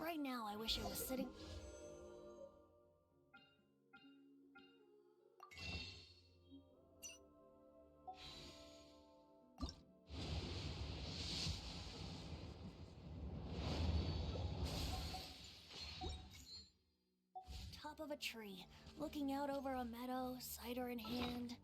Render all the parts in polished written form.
Right now, I wish I was sitting... top of a tree, looking out over a meadow, cider in hand.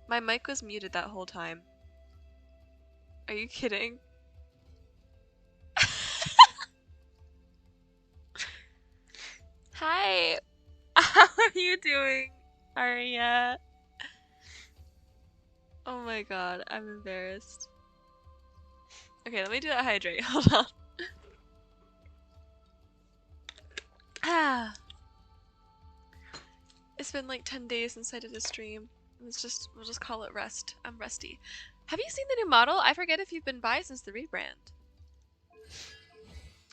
My mic was muted that whole time. Are you kidding? Hi! How are you doing, Arya? Oh my god, I'm embarrassed. Okay, let me do that hydrate. Hold on. Ah. It's been like 10 days since I did a stream. We'll just call it rest. I'm rusty. Have you seen the new model? I forget if you've been by since the rebrand.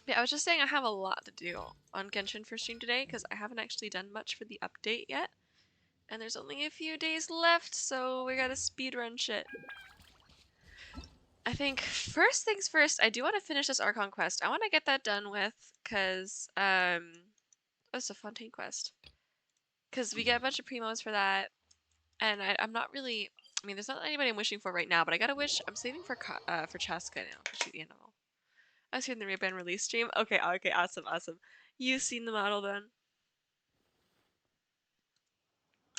Yeah, I was just saying I have a lot to do on Genshin for stream today because I haven't actually done much for the update yet. And there's only a few days left, so we gotta speedrun shit. I think first things first, I do want to finish this Archon quest. I want to get that done with because, it's a Fontaine quest. Because we get a bunch of primos for that. And I'm not really, I mean, there's not anybody I'm wishing for right now, but I gotta wish, I'm saving for Chaska now to shoot the animal. I was here in the rebrand release stream. Okay, okay, awesome, awesome. You've seen the model then?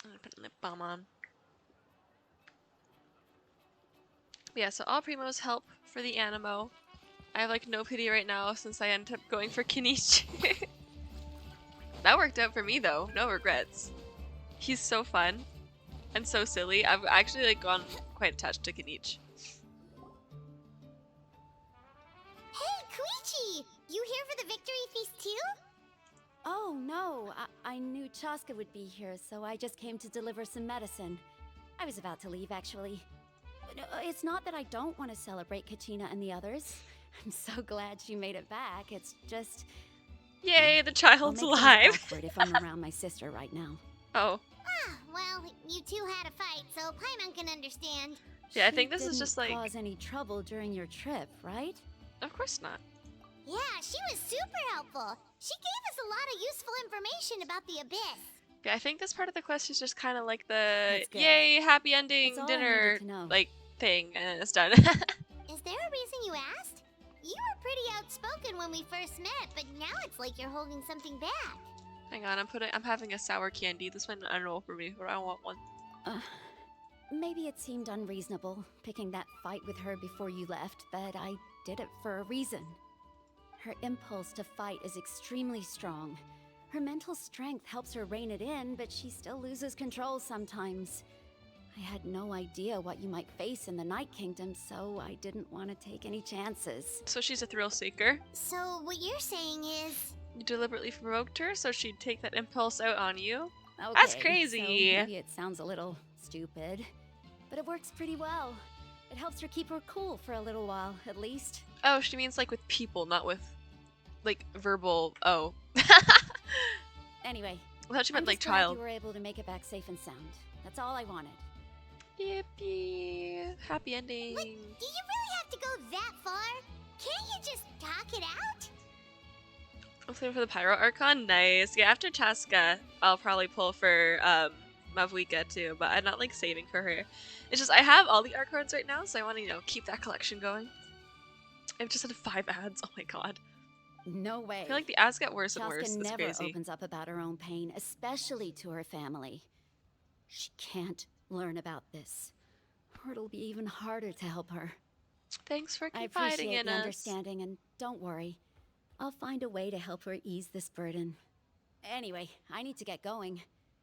I'm gonna put lip balm on. But yeah, so all primos help for the animo. I have like no pity right now since I ended up going for Kenichi. That worked out for me though, no regrets. He's so fun and so silly. I've actually like gone quite attached to Kenichi. Hey, Koichi! You here for the victory feast too? Oh, no. I knew Chaska would be here, so I just came to deliver some medicine. I was about to leave, actually. But, it's not that I don't want to celebrate Kachina and the others. I'm so glad she made it back. It's just... Yay, the child's I'll make alive! things awkward if I'm around my sister right now. Oh. Ah, well, you two had a fight, so Paimon can understand. Yeah, I think this is just like... She didn't cause any trouble during your trip, right? Of course not. Yeah, she was super helpful. She gave us a lot of useful information about the Abyss. Yeah, I think this part of the quest is just kind of like the good. yay, happy ending That's all I dinner needed to know. like thing, and it's done. Is there a reason you asked? You were pretty outspoken when we first met, but now it's like you're holding something back. Hang on, I'm having a sour candy. This might not unroll for me, but I want one. Maybe it seemed unreasonable, picking that fight with her before you left, but I did it for a reason. Her impulse to fight is extremely strong. Her mental strength helps her rein it in, but she still loses control sometimes. I had no idea what you might face in the Night Kingdom, so I didn't want to take any chances. So she's a thrill seeker. So what you're saying is... You deliberately provoked her, so she'd take that impulse out on you? Okay, That's crazy! So maybe it sounds a little stupid, but it works pretty well. It helps her keep her cool for a little while, at least. Oh, she means like with people, not with, like, verbal, oh. Anyway, I thought she meant I'm like just glad child. you were able to make it back safe and sound. That's all I wanted. Yippee! Happy ending. Like, do you really have to go that far? Can't you just talk it out? I'm playing for the Pyro Archon. Nice. Yeah, after Chaska, I'll probably pull for Mavuika too, but I'm not like saving for her. It's just I have all the Archons right now, so I want to keep that collection going. I've just had 5 ads. Oh my god. No way. I feel like the ads get worse and Chaska worse. It's never crazy. opens up about her own pain, especially to her family. She can't learn about this, or it'll be even harder to help her. Thanks for I confiding appreciate in the us. understanding, and don't worry. I'll find a way to help her ease this burden. Anyway, I need to get going.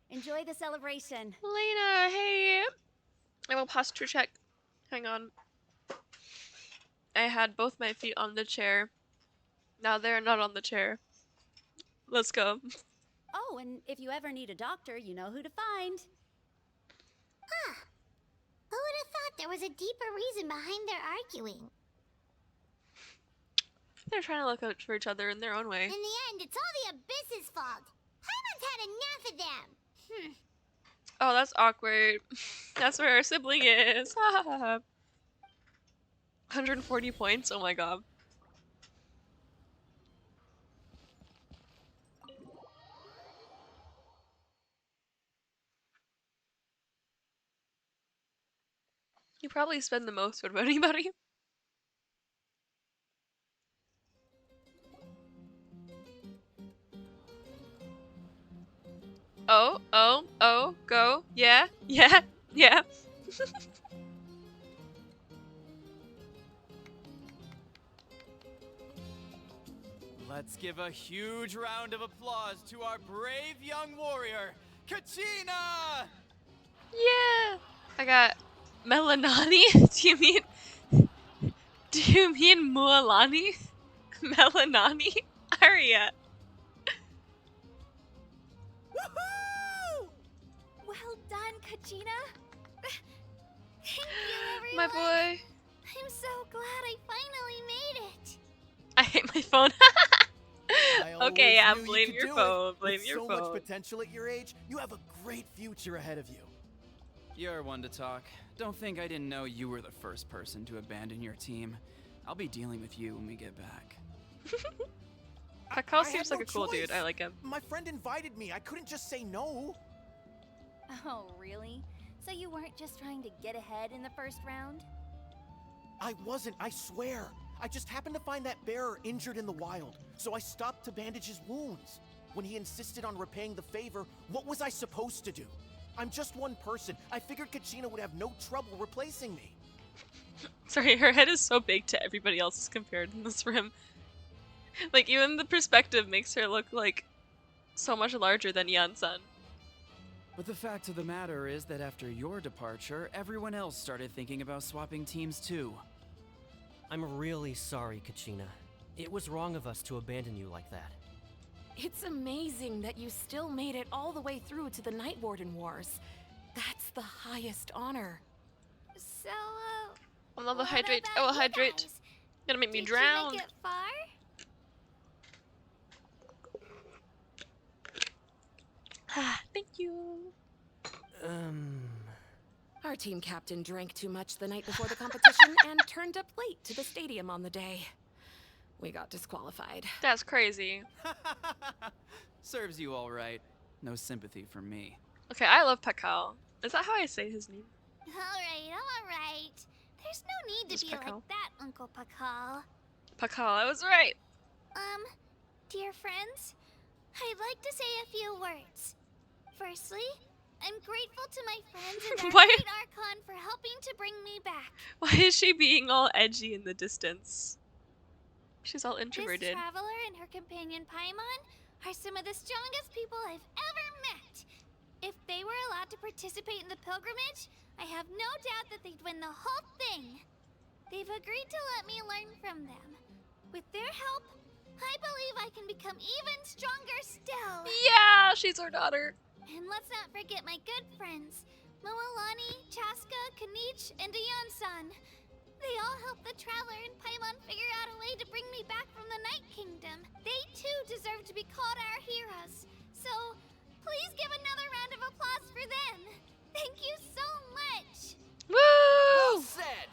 Enjoy the celebration. Lena, hey! I will posture check. Hang on. I had both my feet on the chair. Now they're not on the chair. Let's go. Oh, and if you ever need a doctor, you know who to find. Huh. Who would have thought there was a deeper reason behind their arguing? They're trying to look out for each other in their own way. In the end, it's all the Abyss's fault. Paimon's had enough of them. Oh, that's awkward. That's where our sibling is. 140 points. Oh my god. You probably spend the most. What about anybody? Oh, go. Yeah. Let's give a huge round of applause to our brave young warrior, Kachina! Yeah. I got Melanani? Do you mean Mualani? Melanani? Aria. Woohoo! Well done, Kachina. Thank you, everyone. My boy. I'm so glad I finally made it. I hate my phone. I Okay, yeah, always knew you blame could your do it. phone. Blame With your so phone. much potential at your age, you have a great future ahead of you. You're one to talk. Don't think I didn't know you were the first person to abandon your team. I'll be dealing with you when we get back. Pakal I seems had like no a cool dude. choice. I like him. My friend invited me. I couldn't just say no. Oh, really? So you weren't just trying to get ahead in the first round? I wasn't, I swear. I just happened to find that bearer injured in the wild, so I stopped to bandage his wounds. When he insisted on repaying the favor, what was I supposed to do? I'm just one person. I figured Kachina would have no trouble replacing me. Sorry, her head is so big to everybody else's compared in this room. Like, even the perspective makes her look like so much larger than Yan-san. But the fact of the matter is that after your departure, everyone else started thinking about swapping teams too. I'm really sorry, Kachina. It was wrong of us to abandon you like that. It's amazing that you still made it all the way through to the Night Warden Wars. That's the highest honor. So, I'm not the what hydrate. about I will you hydrate. guys? Gonna make me Did drown. you make it far? Thank you. Our team captain drank too much the night before the competition and turned up late to the stadium on the day. We got disqualified. That's crazy. Serves you all right. No sympathy from me. Okay, I love Pakal. Is that how I say his name? Alright. There's no need Who's to be Pakal? like that, Uncle Pakal. Pakal, I was right. Dear friends, I'd like to say a few words. Firstly, I'm grateful to my friends and our Why- great Archon for helping to bring me back. Why is she being all edgy in the distance? She's all introverted. This traveler and her companion Paimon are some of the strongest people I've ever met. If they were allowed to participate in the pilgrimage, I have no doubt that they'd win the whole thing. They've agreed to let me learn from them. With their help, I believe I can become even stronger still. Yeah, she's our daughter. And let's not forget my good friends, Moalani, Chaska, Kanich, and Ayan-san. They all helped the Traveler and Paimon figure out a way to bring me back from the Night Kingdom. They too deserve to be called our heroes. So, please give another round of applause for them. Thank you so much. Well Woo! said!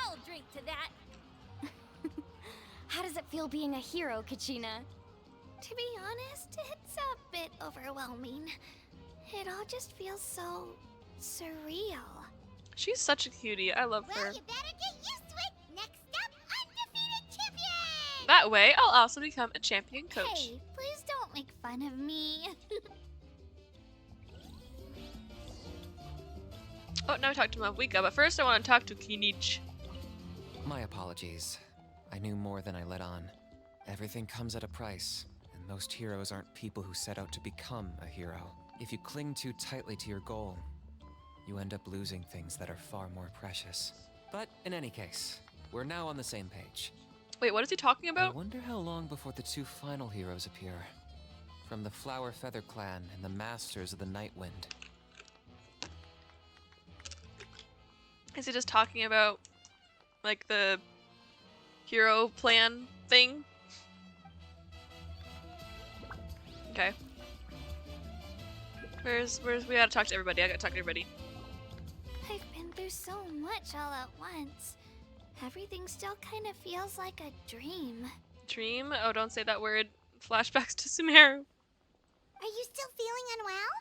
I'll drink to that. How does it feel being a hero, Kachina? To be honest, it's a bit overwhelming. It all just feels so surreal. She's such a cutie. I love her. you better get used to it. Next up, undefeated champion! That way, I'll also become a champion coach. Hey, please don't make fun of me. Oh, now we talked to Mavwika, but first I want to talk to Kinich. My apologies. I knew more than I let on. Everything comes at a price, and most heroes aren't people who set out to become a hero. If you cling too tightly to your goal, you end up losing things that are far more precious. But in any case, we're now on the same page. Wait, what is he talking I about? wonder how long before the two final heroes appear. From the Flower Feather Clan and the Masters of the Night Wind. Is he just talking about, like, the hero plan thing? Okay. We gotta talk to everybody. I gotta talk to everybody. I've been through so much all at once. Everything still kind of feels like a dream. Dream? Oh, don't say that word. Flashbacks to Sumeru. Are you still feeling unwell?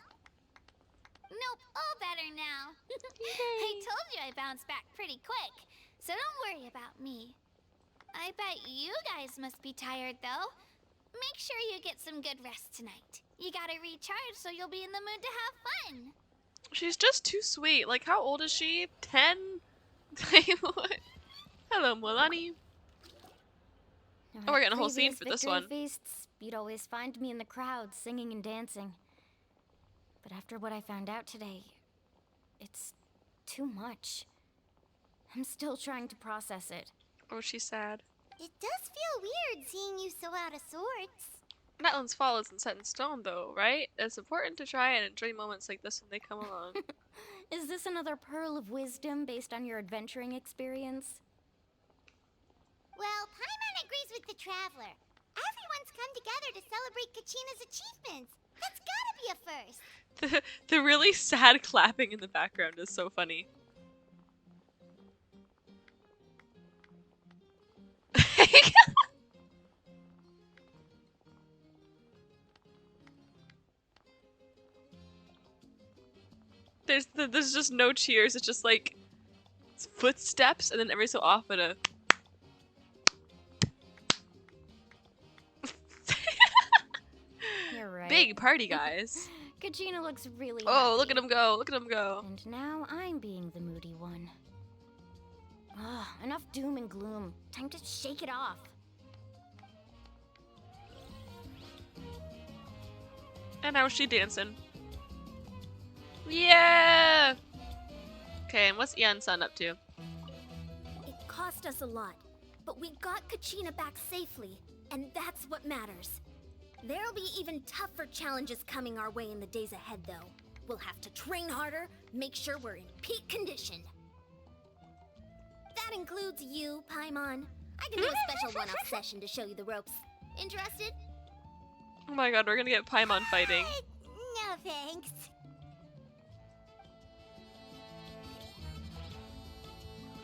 Nope, all better now. I told you I bounced back pretty quick, so don't worry about me. I bet you guys must be tired though. Make sure you get some good rest tonight. You gotta recharge so you'll be in the mood to have fun. She's just too sweet. Like, how old is she? 10? Like, what? Hello, Mulani. Oh, we're getting a whole scene for this one. Feasts, you'd always find me in the crowd singing and dancing. But after what I found out today, it's too much. I'm still trying to process it. Oh, she's sad. It does feel weird seeing you so out of sorts. Natlan's fall isn't set in stone, though, right? It's important to try and enjoy moments like this when they come along. Is this another pearl of wisdom based on your adventuring experience? Well, Paimon agrees with the Traveler. Everyone's come together to celebrate Kachina's achievements. That's gotta be a first. The really sad clapping in the background is so funny. There's just no cheers. It's just like footsteps, and then every so often a. You're right. Big party, guys. Kachina looks really Oh, happy. look at him go! Look at him go! And now I'm being the moody one. Ugh, enough doom and gloom. Time to shake it off. And now she dancing. Yeah. Okay, and what's Ian-san up to? It cost us a lot, but we got Kachina back safely, and that's what matters. There'll be even tougher challenges coming our way in the days ahead, though. We'll have to train harder, make sure we're in peak condition. That includes you, Paimon. I can do a special one-off session to show you the ropes. Interested? Oh my god, we're gonna get Paimon fighting. No thanks.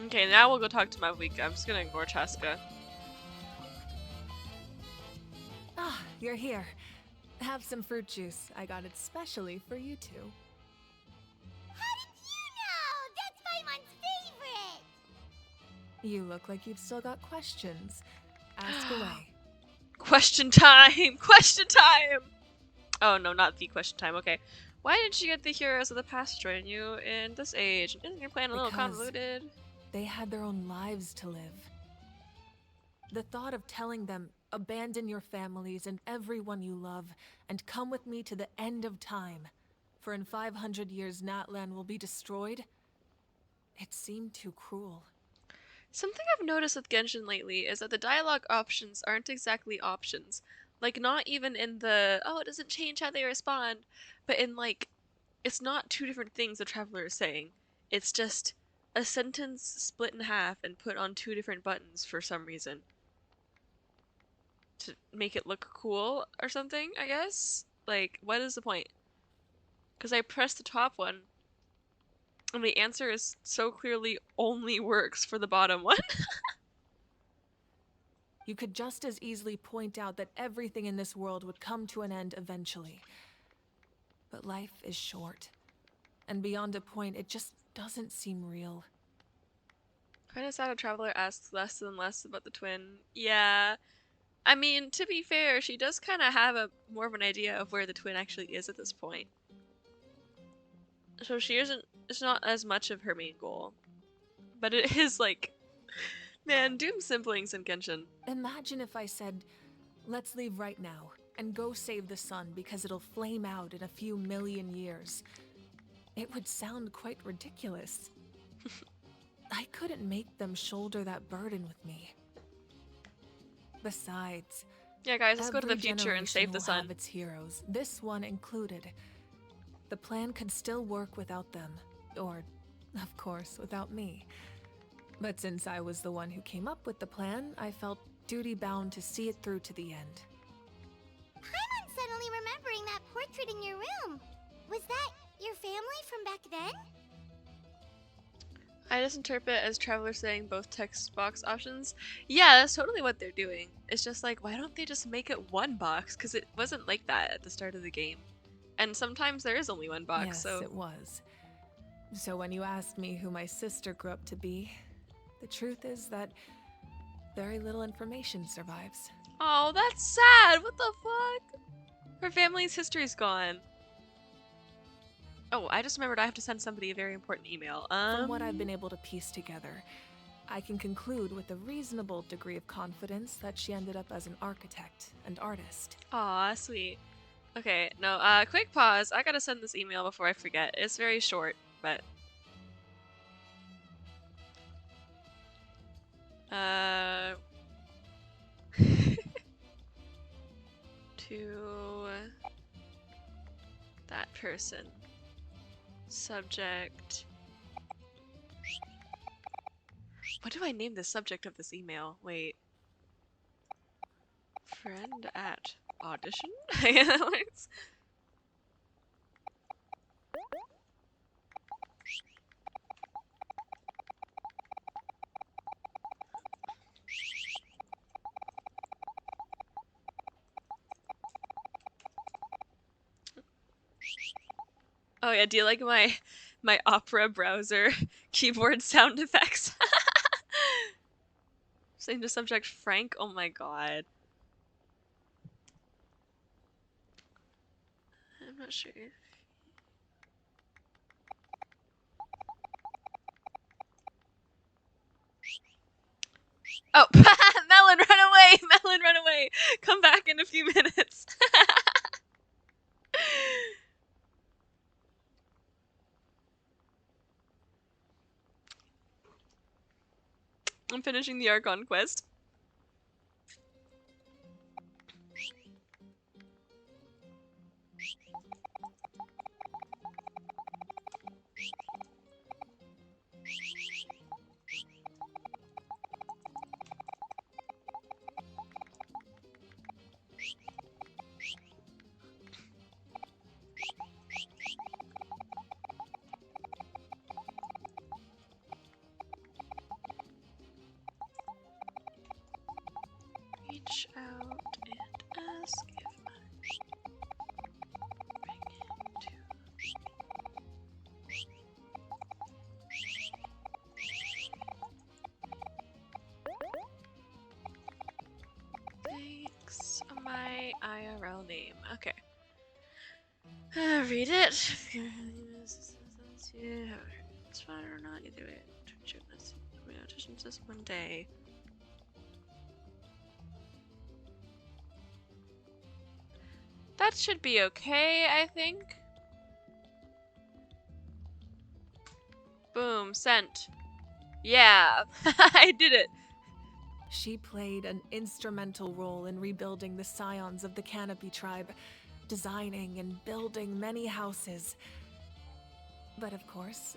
Okay, now we'll go talk to Mavwika. I'm just gonna ignore Chaska. Ah, you're here. Have some fruit juice. I got it specially for you two. How did you know? That's Paimon's favorite. You look like you've still got questions. Ask away. Question time! Question time! Oh no, not the question time. Okay. Why didn't you get the heroes of the past to join you in this age? Isn't your plan a little Because convoluted? They had their own lives to live. The thought of telling them, abandon your families and everyone you love, and come with me to the end of time, for in 500 years Natlan will be destroyed, it seemed too cruel. Something I've noticed with Genshin lately is that the dialogue options aren't exactly options. Like, not even in the, oh, it doesn't change how they respond, but in, like, it's not two different things the Traveler is saying. It's just a sentence split in half and put on two different buttons for some reason. To make it look cool or something, I guess? Like, what is the point? Because I pressed the top one, and the answer is so clearly only works for the bottom one. You could just as easily point out that everything in this world would come to an end eventually. But life is short. And beyond a point, it just doesn't seem real. Kind of sad a traveler asks less and less about the twin. Yeah. I mean, to be fair, she does kind of have a more of an idea of where the twin actually is at this point. So she isn't, it's not as much of her main goal. But it is like, man, doom siblings in Genshin. Imagine if I said, let's leave right now and go save the sun because it'll flame out in a few million years. It would sound quite ridiculous. I couldn't make them shoulder that burden with me. Besides, Yeah, guys, let's go to the every future and save the generation will sun. have its heroes, this one included. The plan could still work without them, or, of course, without me. But since I was the one who came up with the plan, I felt duty-bound to see it through to the end. I'm suddenly remembering that portrait in your room. Was that your family from back then? I just interpret as travelers saying both text box options. Yeah, that's totally what they're doing. It's just like, why don't they just make it one box? Because it wasn't like that at the start of the game. And sometimes there is only one box, Yes, so... it was. So when you asked me who my sister grew up to be, the truth is that very little information survives. Oh, that's sad! What the fuck? Her family's history's gone. Oh, I just remembered I have to send somebody a very important email. From what I've been able to piece together, I can conclude with a reasonable degree of confidence that she ended up as an architect and artist. Aw, sweet. Okay, no, quick pause. I gotta send this email before I forget. It's very short, but... to... that person. Subject... What do I name the subject of this email? Wait. Friend at audition? Yeah, that works. Oh yeah, do you like my Opera browser keyboard sound effects? Same to subject Frank. Oh my god. I'm not sure. Oh, Melon, run away! Melon, run away! Come back in a few minutes. I'm finishing the Archon quest. Reach out and ask if I'm bringing Thanks. My IRL name. Okay. Read it. It's fine or not, either way. Auditions this one day. That should be okay, I think. Boom, sent. Yeah, I did it. She played an instrumental role in rebuilding the scions of the Canopy tribe, designing and building many houses. But of course,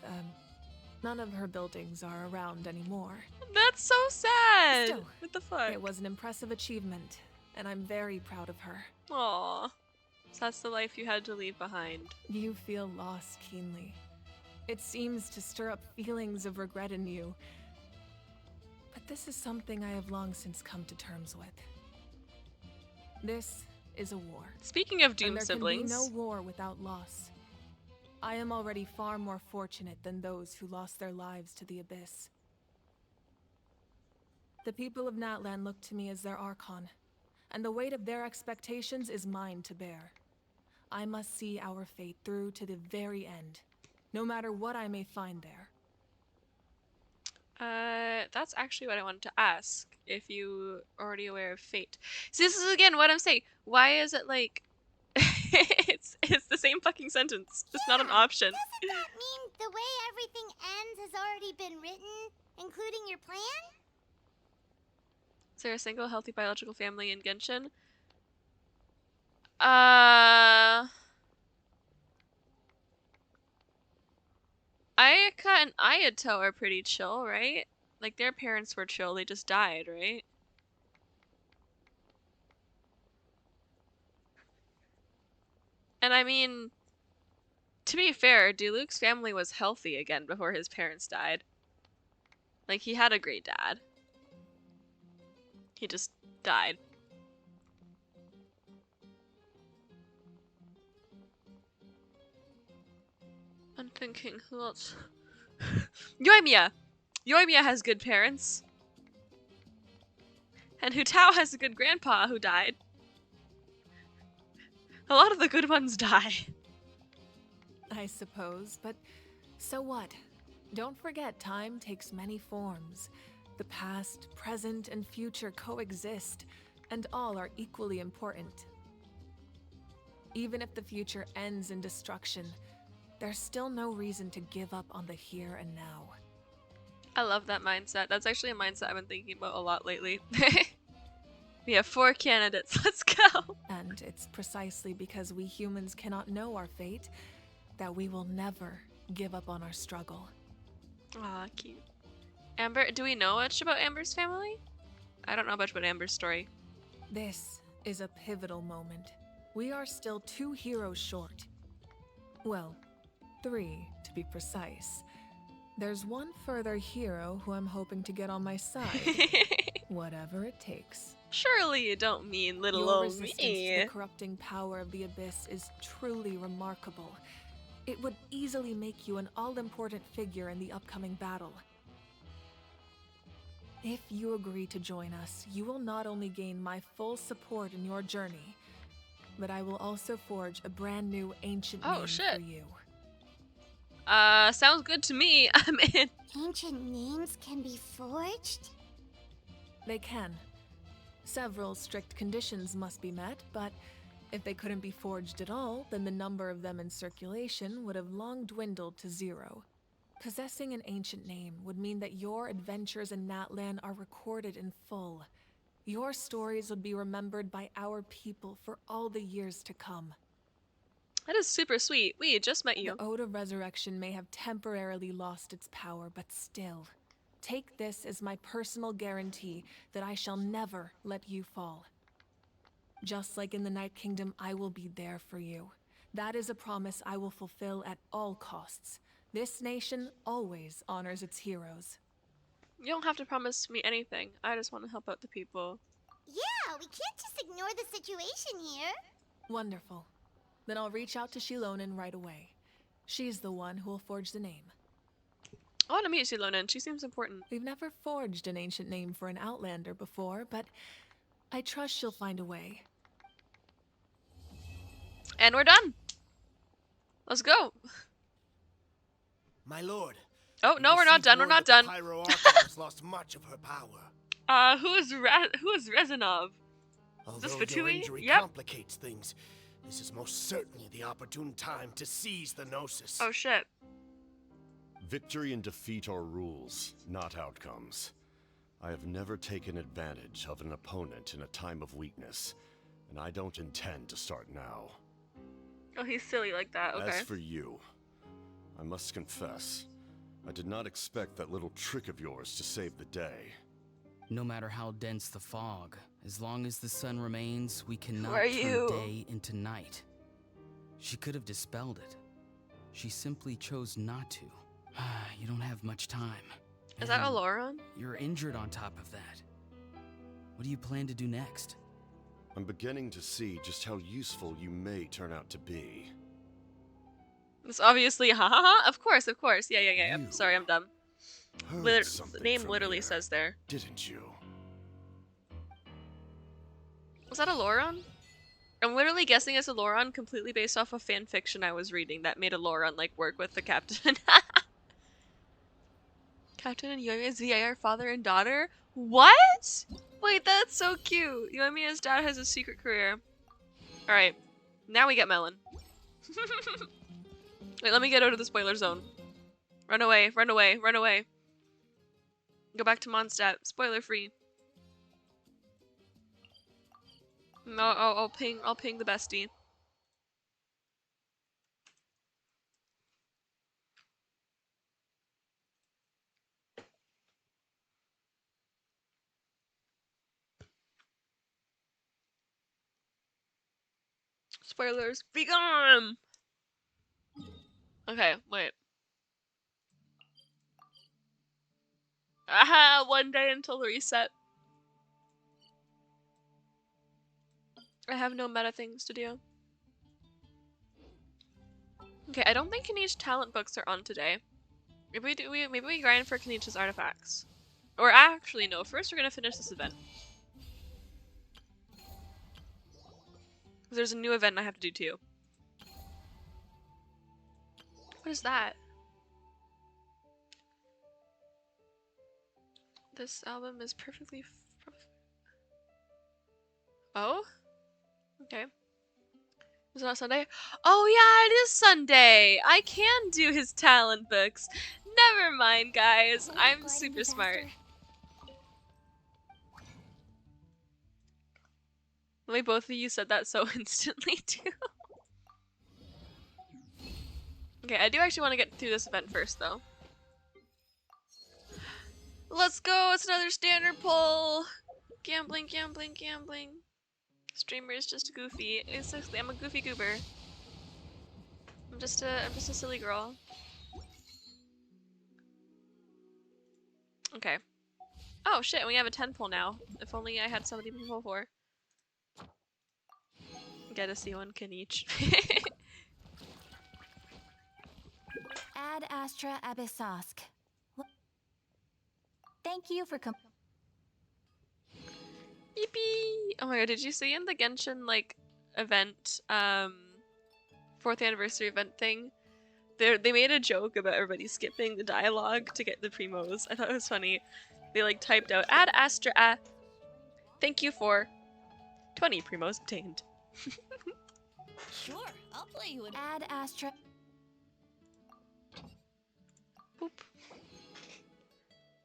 none of her buildings are around anymore. That's so sad. Still, what the fuck? It was an impressive achievement, and I'm very proud of her. Aww. So that's the life you had to leave behind. You feel loss keenly. It seems to stir up feelings of regret in you. But this is something I have long since come to terms with. This is a war. Speaking of Doom and there siblings. can be no war without loss. I am already far more fortunate than those who lost their lives to the Abyss. The people of Natlan look to me as their Archon, and the weight of their expectations is mine to bear. I must see our fate through to the very end, no matter what I may find there. That's actually what I wanted to ask. If you are already aware of fate. See, this is again what I'm saying. Why is it like it's the same fucking sentence, just not an option. Doesn't that mean the way everything ends has already been written, including your plan? Is there a single healthy biological family in Genshin? Ayaka and Ayato are pretty chill, right? Like, their parents were chill, they just died, right? And I mean, to be fair, Diluc's family was healthy again before his parents died. Like, he had a great dad. He just died. I'm thinking, who else? Yoimiya! Yoimiya has good parents. And Hu Tao has a good grandpa who died. A lot of the good ones die. I suppose, but so what? Don't forget, time takes many forms. The past, present, and future coexist, and all are equally important. Even if the future ends in destruction, there's still no reason to give up on the here and now. I love that mindset. That's actually a mindset I've been thinking about a lot lately. We have 4 candidates. Let's go! And it's precisely because we humans cannot know our fate that we will never give up on our struggle. Aw, cute. Amber, do we know much about Amber's family? I don't know much about Amber's story. This is a pivotal moment. We are still 2 heroes short. Well, 3 to be precise. There's one further hero who I'm hoping to get on my side. Whatever it takes. Surely you don't mean little Your old resistance me. to the corrupting power of the Abyss is truly remarkable. It would easily make you an all-important figure in the upcoming battle. If you agree to join us, you will not only gain my full support in your journey, but I will also forge a brand new ancient name for you. Sounds good to me. I'm in. Ancient names can be forged? They can. Several strict conditions must be met, but if they couldn't be forged at all, then the number of them in circulation would have long dwindled to 0. Possessing an ancient name would mean that your adventures in Natlan are recorded in full. Your stories would be remembered by our people for all the years to come. That is super sweet. We just met you. The Ode of Resurrection may have temporarily lost its power, but still, take this as my personal guarantee that I shall never let you fall. Just like in the Night Kingdom, I will be there for you. That is a promise I will fulfill at all costs. This nation always honors its heroes. You don't have to promise me anything. I just want to help out the people. Yeah, we can't just ignore the situation here. Wonderful. Then I'll reach out to Shilonen right away. She's the one who will forge the name. I want to meet Shilonen. She seems important. We've never forged an ancient name for an Outlander before, but I trust she'll find a way. And we're done. Let's go. My lord. Oh, no, we're not done. We're not done. Pyro Archon has lost much of her power. Who is Rezanov? Is this Although your Fatui? injury Yep. complicates things, this is most certainly the opportune time to seize the Gnosis. Oh, shit. Victory and defeat are rules, not outcomes. I have never taken advantage of an opponent in a time of weakness, and I don't intend to start now. Oh, he's silly like that. Okay. As for you, I must confess, I did not expect that little trick of yours to save the day. No matter how dense the fog, as long as the sun remains, we cannot are turn you? day into night. She could have dispelled it. She simply chose not to. You don't have much time. Is that And Aloran? you're injured on top of that. What do you plan to do next? I'm beginning to see just how useful you may turn out to be. It's obviously ha ha ha. Of course, of course. Yeah. You Sorry, I'm dumb. Heard The something name from literally here, says there. didn't you? Was that Aloran? I'm literally guessing it's Aloran completely based off of fan fiction I was reading that made Aloran like work with the captain. Captain and Yoimiya are father and daughter? What? Wait, that's so cute. Yoimiya's dad has a secret career. Alright, now we get Melon. Wait, let me get out of the spoiler zone. Run away, run away, run away. Go back to Mondstadt. Spoiler free. No, I'll ping the bestie. Spoilers, be gone! Okay, wait. Aha! 1 day until the reset. I have no meta things to do. Okay, I don't think Kanich's talent books are on today. Maybe we grind for Kanich's artifacts. Or actually, no. First, we're gonna finish this event. There's a new event I have to do too. What is that? This album is perfectly. Oh? Okay. Is it not Sunday? Oh yeah, it is Sunday! I can do his talent books. Never mind, guys. I'm super smart. The way both of you said that so instantly, too. Okay, I do actually want to get through this event first, though. Let's go! It's another standard poll! Gambling, gambling, gambling. Streamer is just goofy. Essentially, I'm a goofy goober. I'm just a silly girl. Okay. Oh shit, we have a 10 pull now. If only I had somebody to pull for. Get a C1 Kanich. Ad Astra Abyssosk. Thank you for Yippee! Oh my god, did you see in the Genshin, like, event, 4th anniversary event thing? They made a joke about everybody skipping the dialogue to get the primos. I thought it was funny. They, like, typed out, Ad Astra, thank you for 20 primos obtained. Sure, I'll play you an Ad Astra. Boop.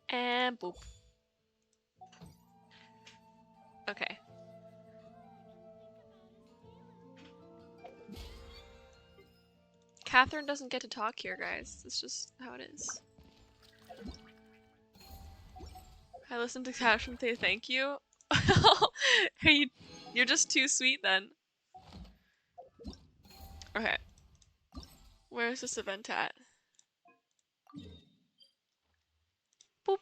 And boop. Okay. Catherine doesn't get to talk here, guys. It's just how it is. I listened to Catherine say thank you. You're just too sweet then. Okay. Where's this event at? Boop.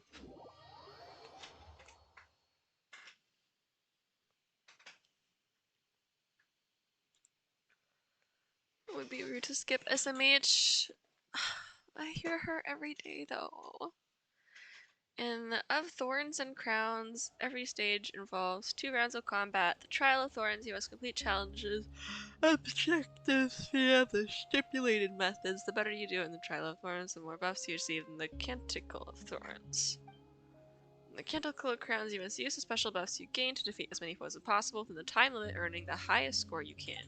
It would be rude to skip SMH. I hear her every day though. In Of Thorns and Crowns, every stage involves 2 rounds of combat. The Trial of Thorns, you must complete challenges, objectives via the stipulated methods. The better you do in the Trial of Thorns, the more buffs you receive in the Canticle of Thorns. In the Canticle of Crowns, you must use the special buffs you gain to defeat as many foes as possible within the time limit, earning the highest score you can.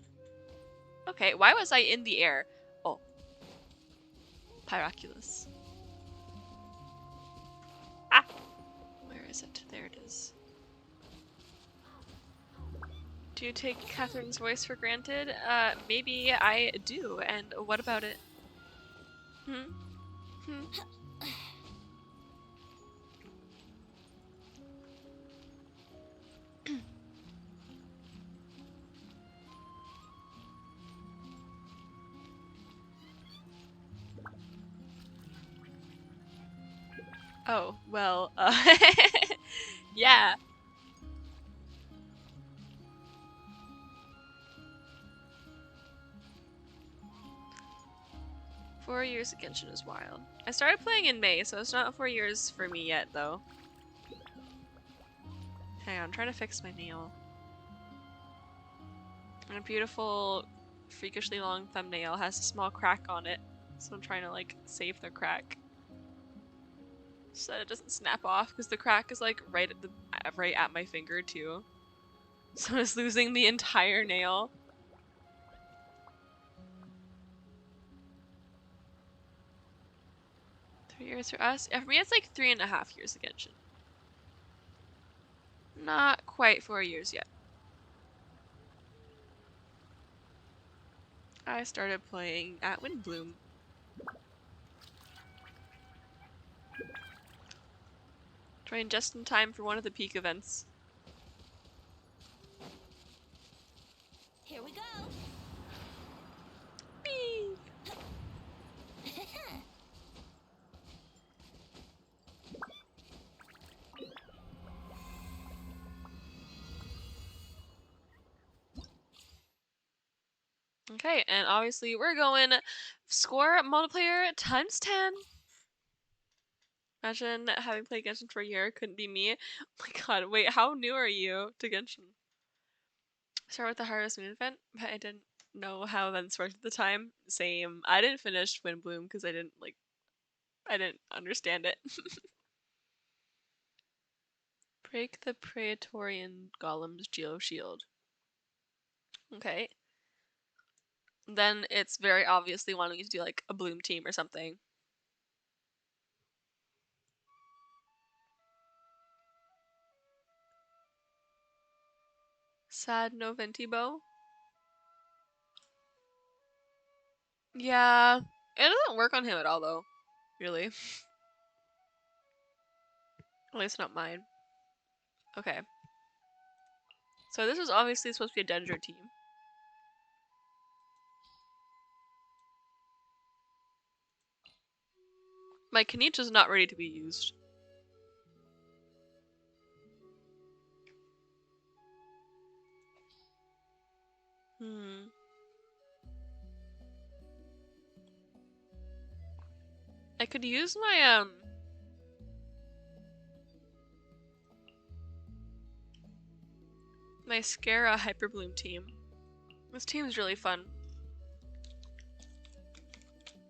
Okay, why was I in the air? Oh. Pyroculus. Ah! Where is it? There it is. Do you take Catherine's voice for granted? Maybe I do, and what about it? Oh, well, yeah. Four years of Genshin is wild. I started playing in May, so it's not 4 years for me yet, though. Hang on, I'm trying to fix my nail. My beautiful, freakishly long thumbnail has a small crack on it, so I'm trying to, like, save the crack. So that it doesn't snap off, because the crack is, like, right at my finger, too. So I was losing the entire nail. Years for us? Yeah, for me it's like 3.5 years of Genshin. Not quite 4 years yet. I started playing at Windbloom. Joined just in time for one of the peak events. Here we go. Whee! Okay, and obviously we're going score multiplayer times 10. Imagine having played Genshin for a year, couldn't be me. Oh my god, wait, how new are you to Genshin? Start with the Harvest Moon event, but I didn't know how events worked at the time. Same. I didn't finish Windbloom because I didn't understand it. Break the Praetorian Golem's Geoshield. Okay. Then it's very obviously wanting you to do like a Bloom team or something. Sad no Ventibo. Yeah. It doesn't work on him at all though. Really. At least not mine. Okay. So this was obviously supposed to be a Dendro team. My Kanicha is not ready to be used. I could use my my Scara Hyperbloom team. This team's really fun.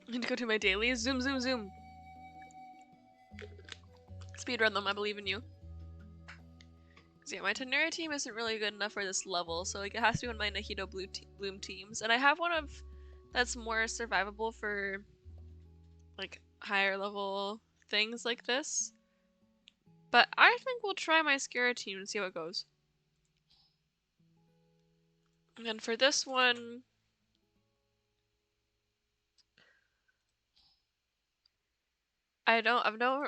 I need to go to my dailies. Zoom, zoom, zoom. Speedrun them, I believe in you. So yeah, my Tenera team isn't really good enough for this level, so like, it has to be one of my Nahito Bloom teams. And I have one of that's more survivable for like higher level things like this. But I think we'll try my Scara team and see how it goes. And then for this one,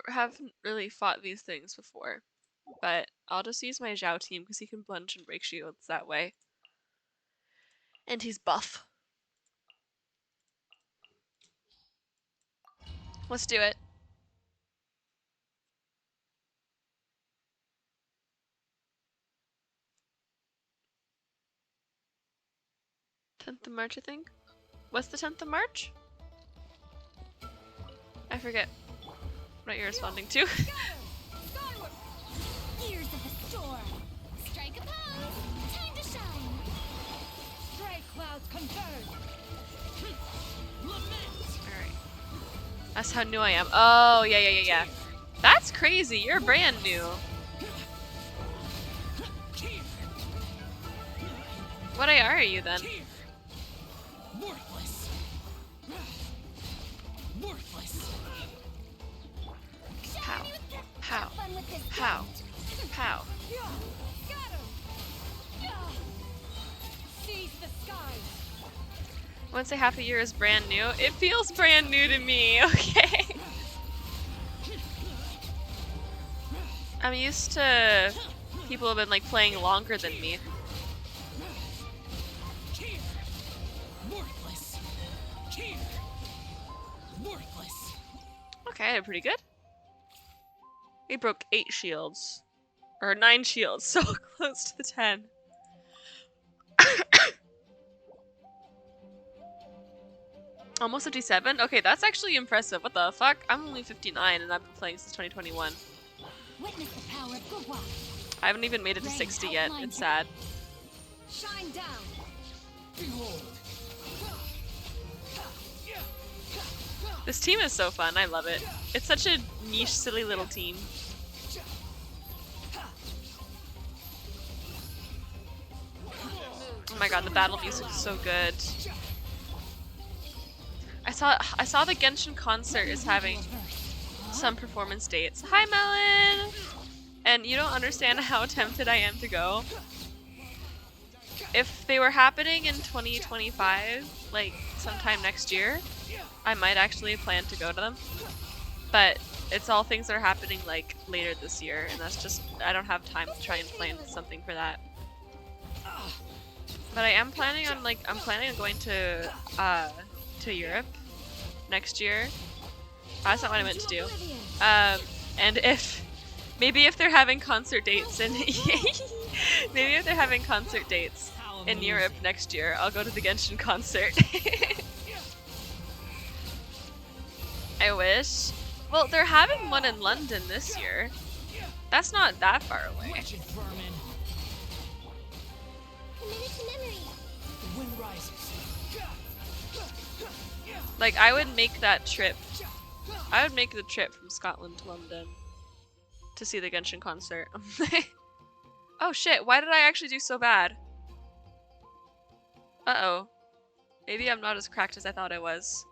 haven't really fought these things before, but I'll just use my Zhao team because he can plunge and break shields that way. And he's buff. Let's do it. Tenth of March, I think. What's the 10th of March? I forget what you're responding to. Ears of the storm. Strike a pose. Time to shine. Stray clouds converge. Alright. That's how new I am. Oh, yeah. That's crazy. You're brand new. What AR are you then? Pow. Pow. Pow. Pow. I wouldn't say half a year is brand new. It feels brand new to me, okay? I'm used to people who have been like playing longer than me. Okay, I did pretty good. He broke 8 shields. Or 9 shields, so close to the 10. Almost 57? Okay, that's actually impressive. What the fuck? I'm only 59 and I've been playing since 2021. Witness the power of Gugwa. I haven't even made it to 60 yet. It's sad. Shine down. This team is so fun. I love it. It's such a niche, silly little team. Oh my god, the battle music is so good. I saw the Genshin concert is having some performance dates. Hi, Melon! And you don't understand how tempted I am to go. If they were happening in 2025, like sometime next year, I might actually plan to go to them. But it's all things that are happening like later this year, and that's just, I don't have time to try and plan something for that. But I am planning on going to Europe next year. That's not what I meant to do. And maybe if they're having concert dates in maybe if they're having concert dates in Europe next year, I'll go to the Genshin concert. I wish. Well, they're having one in London this year. That's not that far away. Like, I would make that trip. I would make the trip from Scotland to London to see the Genshin concert. Oh shit, why did I actually do so bad? Uh-oh. Maybe I'm not as cracked as I thought I was.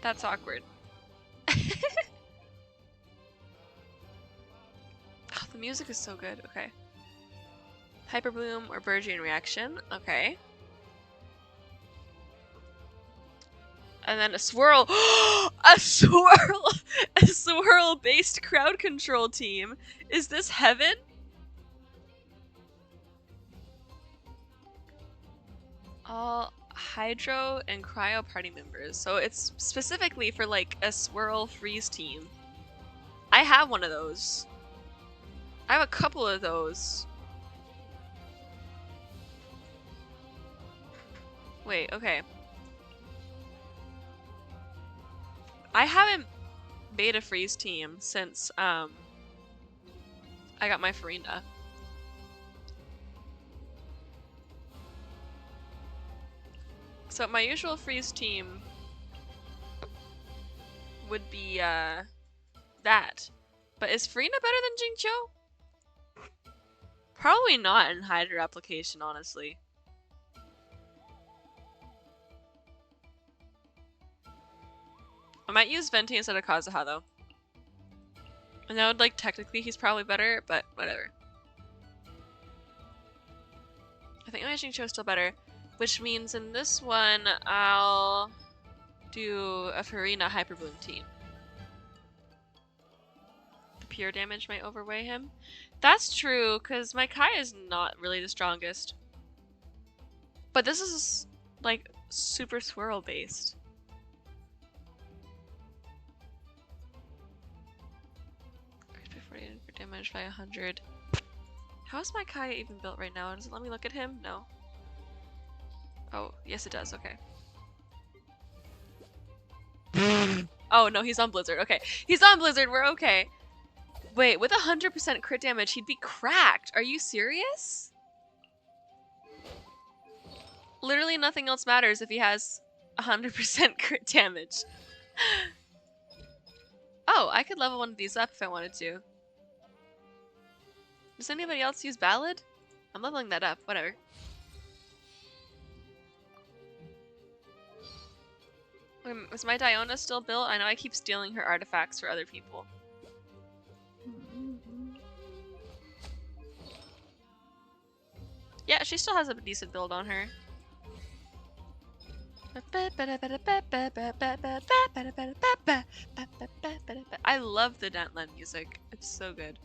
That's awkward. Oh, the music is so good. Okay. Hyper Bloom or Burgeon Reaction. Okay. And then a swirl. A swirl! A swirl-based crowd control team. Is this heaven? All Hydro and Cryo party members. So it's specifically for like a swirl freeze team. I have one of those. I have a couple of those. Wait, okay. I haven't made a freeze team since I got my Farina. So my usual freeze team would be that. But is Farina better than Jingqiu? Probably not in Hydra application, honestly. I might use Venti instead of Kazuha though. And that would, like, technically he's probably better, but whatever. I think my Jingqiu is still better. Which means in this one, I'll do a Farina Hyper Bloom team. The pure damage might overweigh him. That's true, because my Kai is not really the strongest. But this is, like, super swirl based. For damage by 100. How is my Kai even built right now? Does it let me look at him? No. Oh, yes it does, okay. Oh no, he's on Blizzard, okay. He's on Blizzard, we're okay. Wait, with 100% crit damage, he'd be cracked. Are you serious? Literally nothing else matters if he has 100% crit damage. Oh, I could level one of these up if I wanted to. Does anybody else use Ballad? I'm leveling that up, whatever. Is my Diona still built? I know I keep stealing her artifacts for other people. Yeah, she still has a decent build on her. I love the Dantland music. It's so good.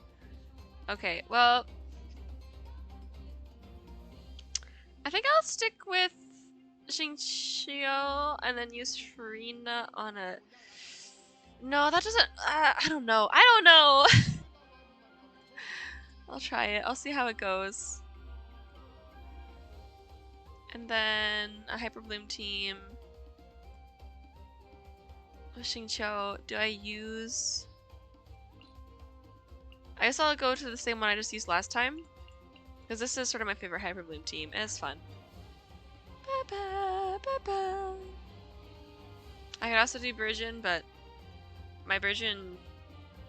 Okay, well... I think I'll stick with Xingqiu and then use Farina on a... No, that doesn't. I don't know. I don't know. I'll try it. I'll see how it goes. And then a Hyper Bloom team. Xingqiu. Do I use? I guess I'll go to the same one I just used last time. Because this is sort of my favorite Hyper Bloom team, and it's fun. I could also do Virgin, but my Virgin,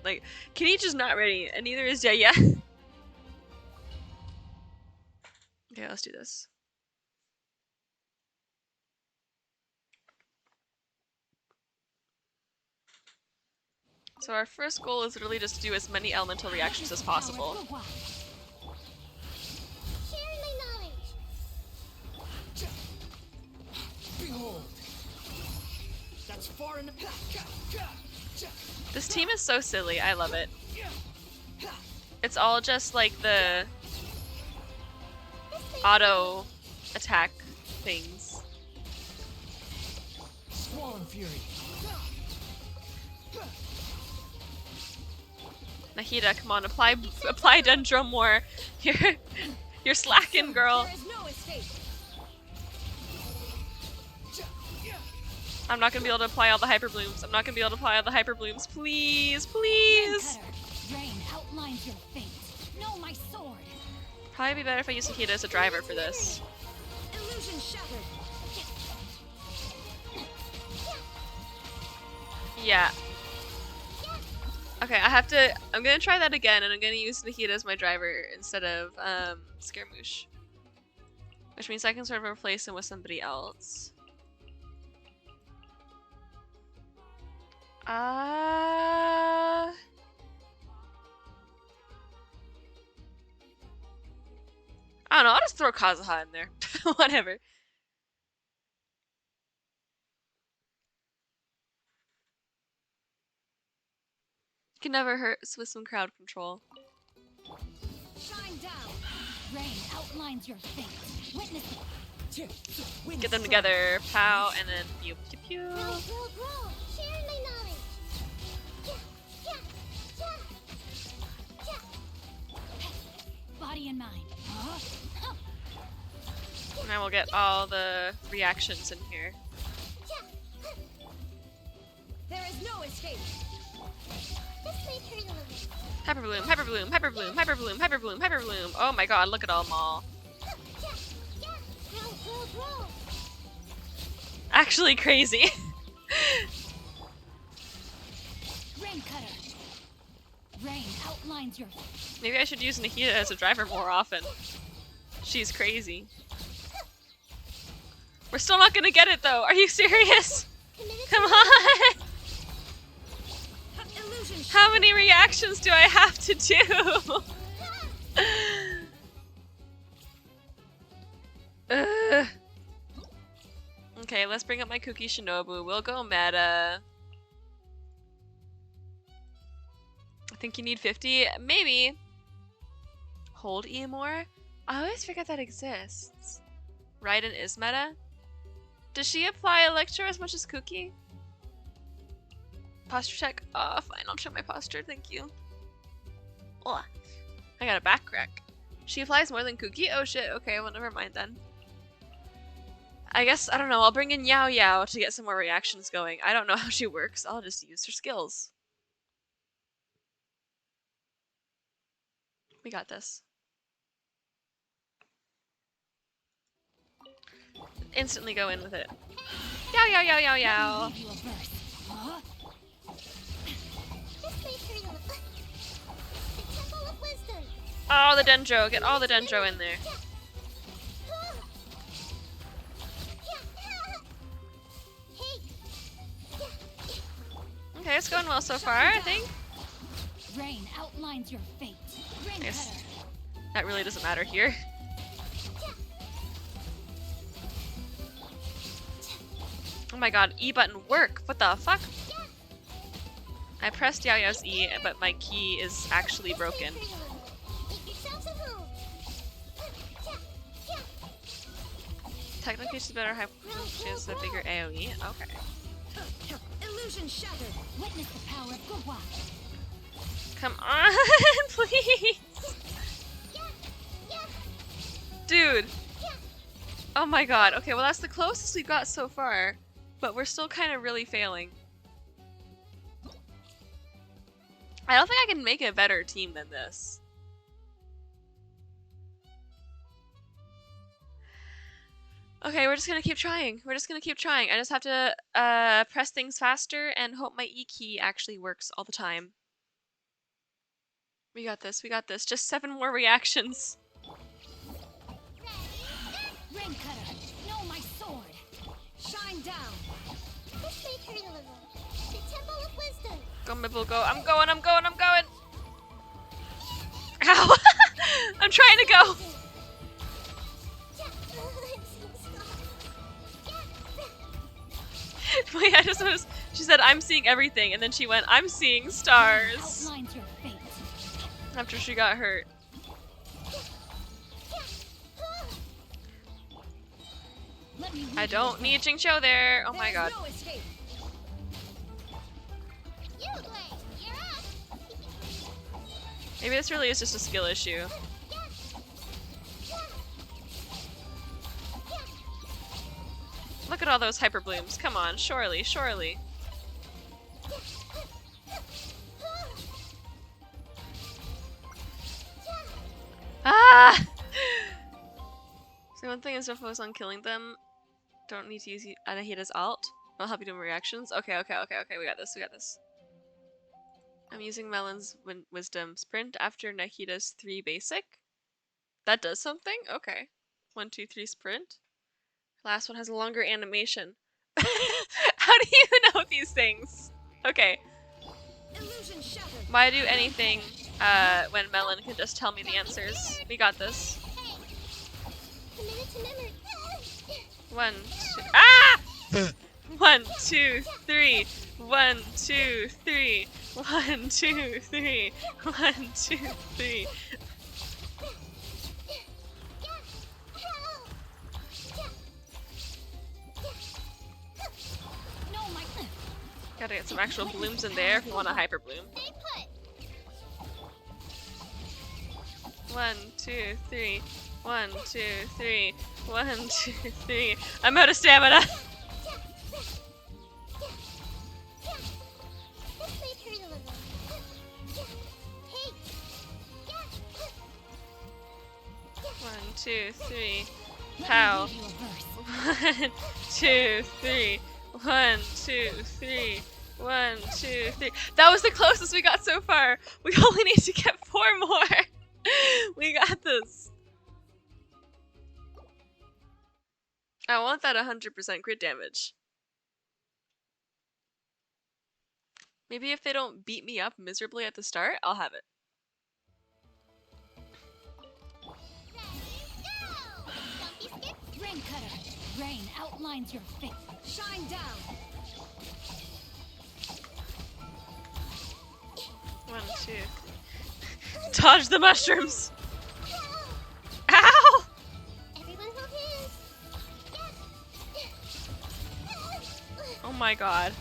like, Kenichi's not ready, and neither is Yaya. Okay, let's do this. So our first goal is literally just to do as many elemental reactions as possible. Behold. That's far in the This team is so silly. I love it. It's all just like the auto attack things. Swollen Fury. Nahida, come on, apply Dendro more. You're slacking, girl. There is no escape. I'm not gonna be able to apply all the hyper blooms. I'm not gonna be able to apply all the hyper blooms. Please, please. Rain outlines your fate. Know my sword. Probably be better if I use Nahida as a driver for this. Illusion shattered. Yeah. Okay, I'm gonna try that again, and I'm gonna use Nahida as my driver instead of Scaramouche. Which means I can sort of replace him with somebody else. I don't know, I'll just throw Kazuha in there. Whatever. Can never hurt with some crowd control. Shine down. Rain outlines your fate. Witness it. Get them together, pow, and then pew pew pew. Grow. Share my knowledge. Body and mind. And I will get all the reactions in here. There is no escape. This may hurt a little. Hyper bloom, hyper bloom, hyper bloom, hyper bloom, hyper bloom, hyper bloom. Oh my god, look at all them all. Grow. Actually crazy. Rain cutter. Rain outlines your Maybe I should use Nahida as a driver more often. She's crazy. We're still not gonna get it though. Are you serious? Come on. How many reactions do I have to do? Ugh. Okay, let's bring up my Kuki Shinobu. We'll go meta. I think you need 50. Maybe. Hold Eeyamore? I always forget that exists. Raiden is meta? Does she apply Electro as much as Kuki? Posture check? Oh, fine. I'll check my posture. Thank you. Oh, I got a back crack. She applies more than Kuki? Oh shit. Okay, well, never mind then. I guess, I don't know. I'll bring in Yao Yao to get some more reactions going. I don't know how she works. I'll just use her skills. We got this. Instantly go in with it. Yao Yao Yao Yao Yao. Oh, the Dendro. Get all the Dendro in there. Okay, it's going well so far, I think. Rain outlines your fate. I guess that really doesn't matter here. Oh my god, E button work. What the fuck? I pressed Yao Yao's E, but my key is actually broken. Technically she's better, she has a bigger AoE. Okay. Illusion shattered. Witness the power of Gugwa. Come on, please. Dude. Oh my god. Okay, well that's the closest we got so far. But we're still kind of really failing. I don't think I can make a better team than this. Okay, we're just gonna keep trying. We're just gonna keep trying. I just have to press things faster and hope my E key actually works all the time. We got this, we got this. Just 7 more reactions. Rain cutter, know my sword. Shine down. This may hurt a little. The Temple of Wisdom. Go, Mibble, go. I'm going, I'm going, I'm going. Ow! I'm trying to go. Wait, I just noticed. She said, I'm seeing everything. And then she went, I'm seeing stars. Outlines your fate. After she got hurt. I don't need Jingqiu there. Oh my god. No escape. Maybe this really is just a skill issue. Look at all those hyper blooms. Come on, surely, surely. Ah! So one thing is to focus on killing them. Don't need to use Anahida's alt. I'll help you do more reactions. Okay, okay, okay, okay. We got this. We got this. I'm using Melon's wisdom. Sprint after Nahida's 3 basic. That does something? Okay. 1, 2, 3 sprint. Last one has a longer animation. How do you know these things? Okay. Why do anything when Melon can just tell me the answers? We got this. 1, 2. Ah! 1, 2, 3. 1, 2, 3. 1, 2, 3. 1, 2, 3. Gotta get some actual blooms in there if you want a hyper bloom. 1, 2, 3. 1, 2, 3. 1, 2, 3. I'm out of stamina. One, 2, 3. How? 1, 2, 3. 1, 2, 3. 1, 2, 3. That was the closest we got so far. We only need to get 4 more. We got this. I want that 100% crit damage. Maybe if they don't beat me up miserably at the start, I'll have it. Rain cutter, rain outlines your fate. Shine down. 1, 2. Dodge the mushrooms. Ow! Oh my god.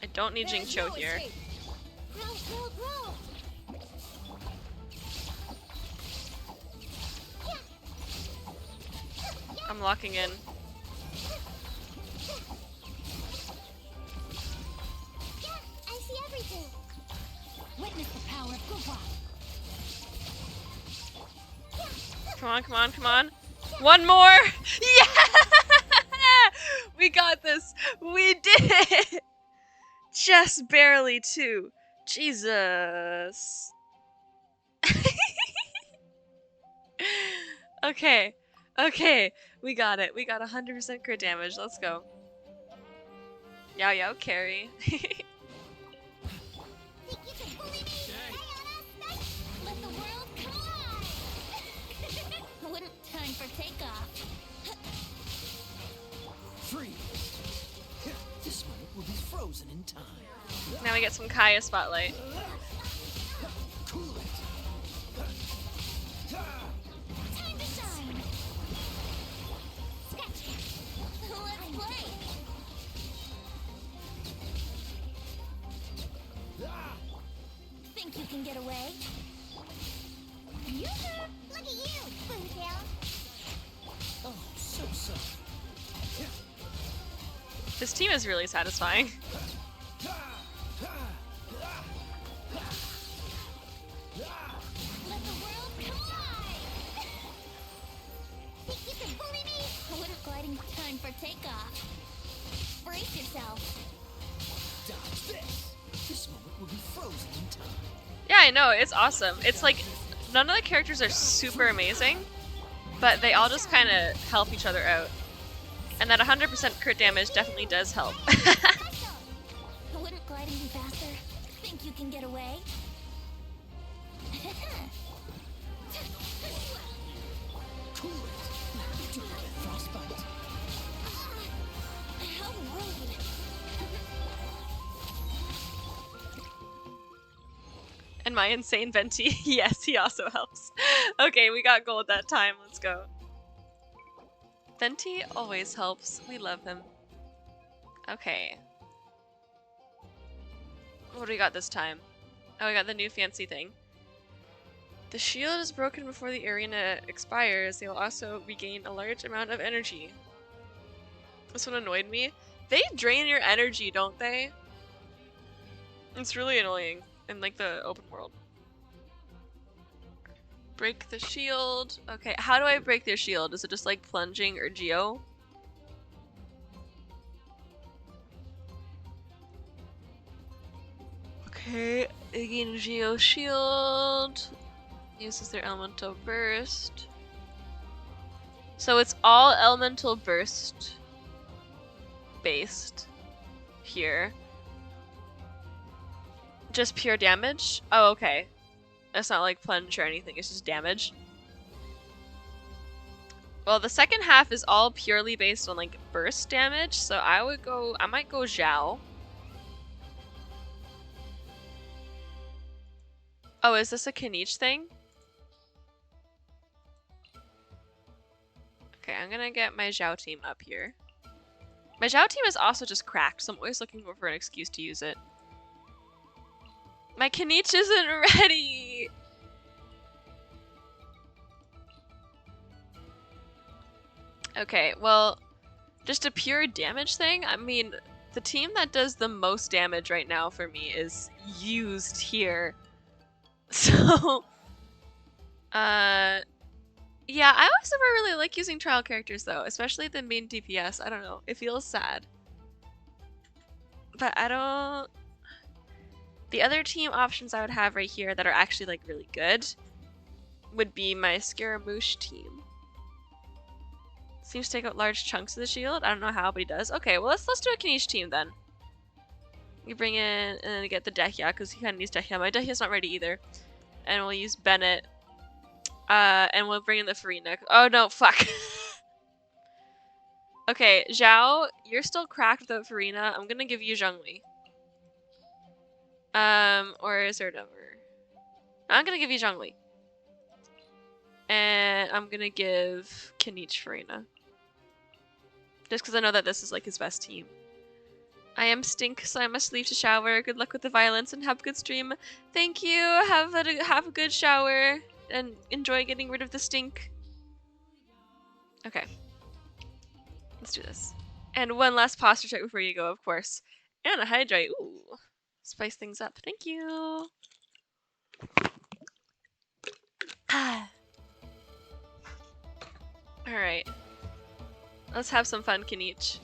I don't need Jingqiu here. I'm locking in. I see everything. Witness the power of Gugwa. Come on, come on, come on. 1 more! Yeah! We got this! We did it! Just barely 2. Jesus. Okay. Okay. We got it. We got 100% crit damage. Let's go. Yao Yao carry. Let the world collide. Wouldn't time for takeoff. 3. This moment will be frozen in time. Now we get some Kaya spotlight. Cool it. can get away? Look at you, Boomtail. Oh, so soft. This team is really satisfying. Let the world collide! Think you can bully me? Water gliding time for takeoff. Brace yourself. Dodge this. This moment will be frozen in time. Yeah, I know, it's awesome. It's like, none of the characters are super amazing, but they all just kind of help each other out. And that 100% crit damage definitely does help. Wouldn't gliding be faster? Think you can get away? Cool it. Do it, frostbite. How rude. And my insane Venti, yes, he also helps. Okay, we got gold that time, let's go. Venti always helps, we love him. Okay. What do we got this time? Oh, we got the new fancy thing. The shield is broken before the arena expires. They will also regain a large amount of energy. This one annoyed me. They drain your energy, don't they? It's really annoying in like the open world. Break the shield. Okay, how do I break their shield? Is it just like plunging or Geo? Okay, again Geo shield. Uses their elemental burst. So it's all elemental burst based here. Just pure damage? Oh, okay. It's not like plunge or anything, it's just damage. Well, the second half is all purely based on like burst damage, so I might go Zhao. Oh, is this a Kanich thing? Okay, I'm gonna get my Zhao team up here. My Zhao team is also just cracked, so I'm always looking for an excuse to use it. My Kanich isn't ready! Okay, well, just a pure damage thing? I mean, the team that does the most damage right now for me is used here. So, yeah, I always never really like using trial characters though, especially the main DPS. I don't know, it feels sad. But I don't... The other team options I would have right here that are actually like really good would be my Scaramouche team. Seems to take out large chunks of the shield. I don't know how, but he does. Okay, well let's do a Kanich team then. We bring in and get the Dehya because he kind of needs Dehya. My Dehya's not ready either, and we'll use Bennett. And we'll bring in the Farina. Oh no, fuck. Okay, Zhao, you're still cracked without Farina. I'm gonna give you Zhongli. Or is there another? I'm gonna give you Zhongli. And I'm gonna give Kanich Farina. Just because I know that this is like his best team. I am stink, so I must leave to shower. Good luck with the violence and have a good stream. Thank you. Have a good shower and enjoy getting rid of the stink. Okay. Let's do this. And one last posture check before you go, of course. And a hydrate. Ooh. Spice things up. Thank you. Alright. Let's have some fun, Kanich.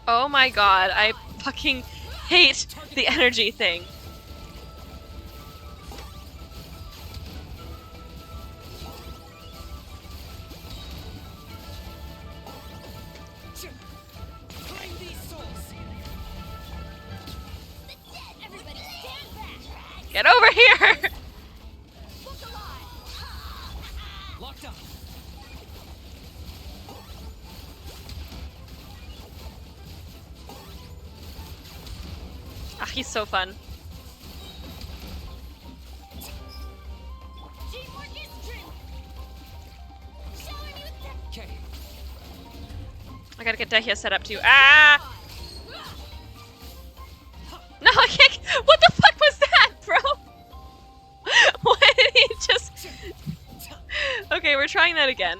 Oh my god, I fucking hate the energy thing. Get over here! Locked up. Ah, he's so fun. I gotta get Dehya set up too. Ah! fucking... What the fuck was that, bro? Why did he just... Okay, we're trying that again.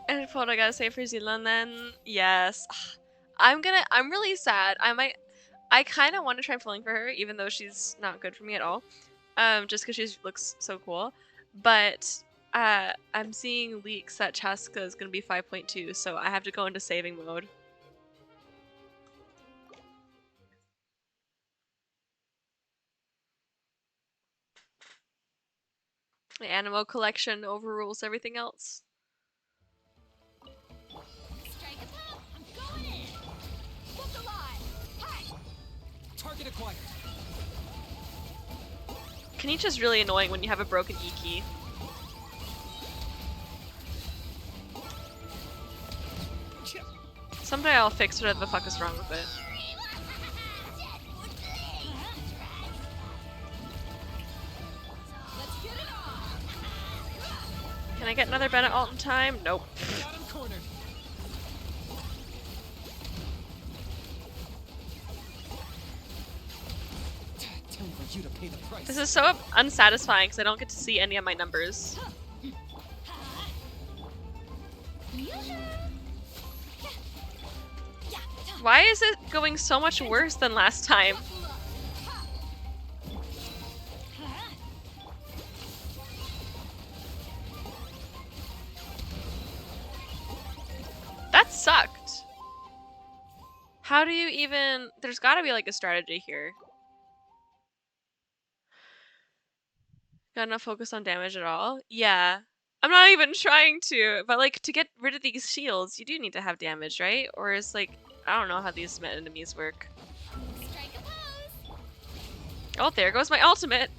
And what I gotta say for Zealand then? Yes. I'm really sad. I kind of want to try falling for her, even though she's not good for me at all. Just because she looks so cool. But I'm seeing leaks that Chaska is gonna be 5.2, so I have to go into saving mode. The Animo collection overrules everything else. Target acquired. Kanicha's really annoying when you have a broken E key. Someday I'll fix whatever the fuck is wrong with it. Can I get another Bennett ult in time? Nope. Got him cornered. Time for you to pay the price. This is so unsatisfying because I don't get to see any of my numbers. Why is it going so much worse than last time? That sucked. How do you even... There's gotta be like a strategy here. Got enough focus on damage at all? Yeah. I'm not even trying to, but like to get rid of these shields, you do need to have damage, right? Or is like, I don't know how these enemies work. Oh, there goes my ultimate.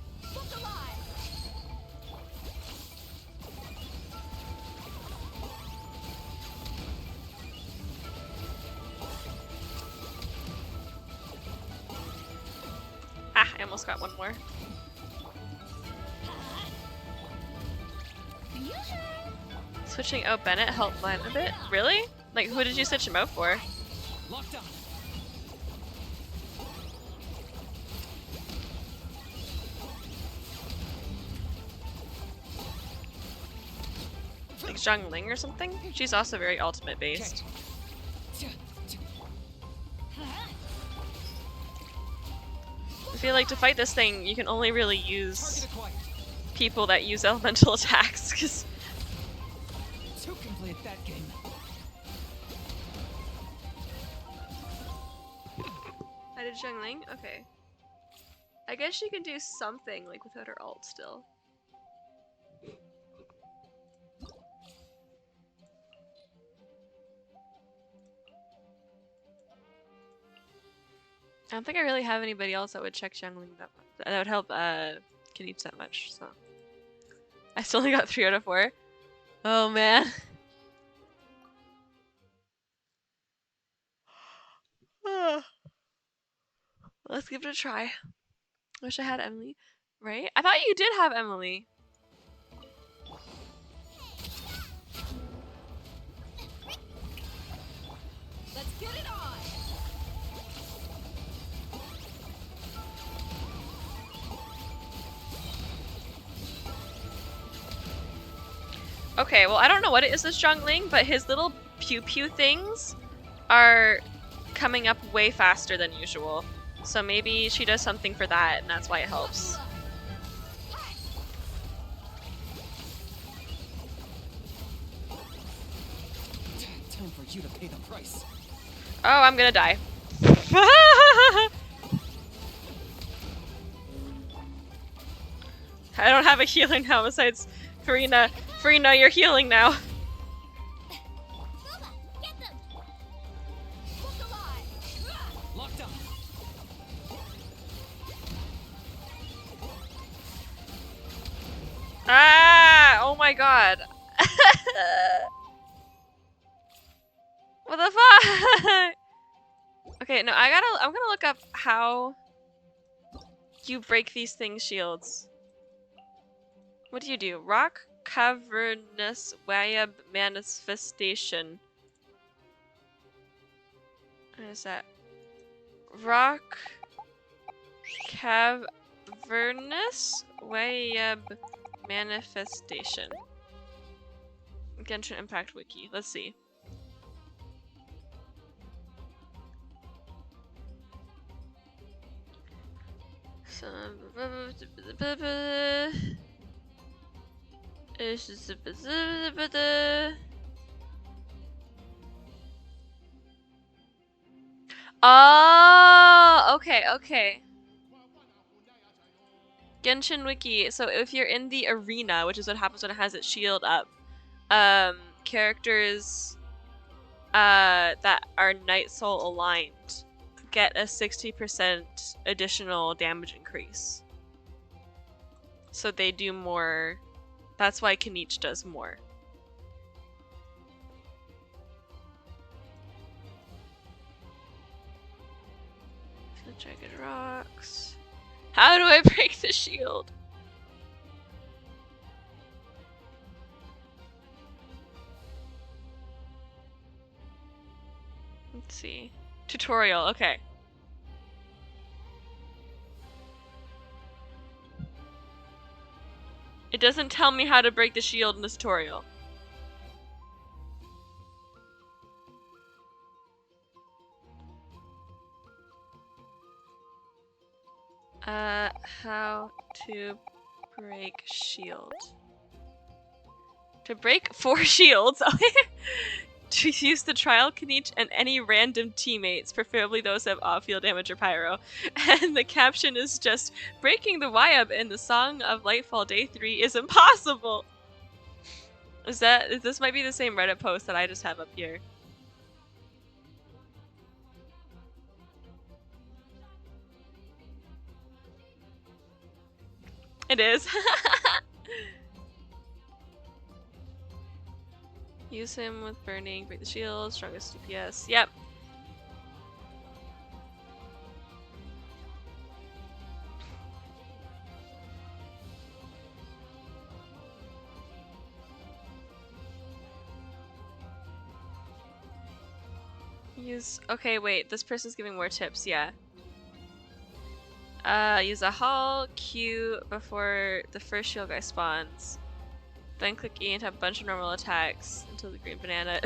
Ah, I almost got one more. Switching out Bennett helped mine a bit. Really? Like, who did you switch him out for? Locked on. Like Zhang Ling or something? She's also very ultimate based. I feel like to fight this thing, you can only really use people that use elemental attacks, because Who can play at that game? I did Zhang Ling? Okay. I guess she can do something, like, without her ult still. I don't think I really have anybody else that would check Zhang Ling that much. That would help Kenich that much, so. I still only got 3 out of 4. Oh man. Let's give it a try. Wish I had Emily. Right? I thought you did have Emily. Let's get it on! Okay, well I don't know what it is this Zhang Ling, but his little pew pew things are coming up way faster than usual. So maybe she does something for that and that's why it helps. Time for you to pay the price. Oh, I'm gonna die. I don't have a healer now besides Farina. Farina, you're healing now. Locked on. Ah! Oh my god. What the fuck? Okay, no, I'm gonna look up how you break these things' shields. What do? Rock cavernous web manifestation. What is that? Rock Cavernous Wayab Manifestation. Genshin Impact Wiki. Let's see. Oh, okay, okay. Genshin Wiki. So if you're in the arena, which is what happens when it has its shield up, characters that are Night Soul aligned get a 60% additional damage increase. So they do more. That's why Kanich does more. Jagged rocks. How do I break the shield? Let's see. Tutorial, okay. It doesn't tell me how to break the shield in the tutorial. How to break shield. To break 4 shields, to use the trial Kanich and any random teammates, preferably those who have off-field damage or pyro. And the caption is just, breaking the Wayab in the Song of Lightfall Day 3 is impossible! This might be the same Reddit post that I just have up here. It is. Use him with burning, break the shield, strongest DPS. Yep. Okay, wait, this person's giving more tips, yeah. Use a Hall Q before the first shield guy spawns. Then click E and have a bunch of normal attacks until the green banana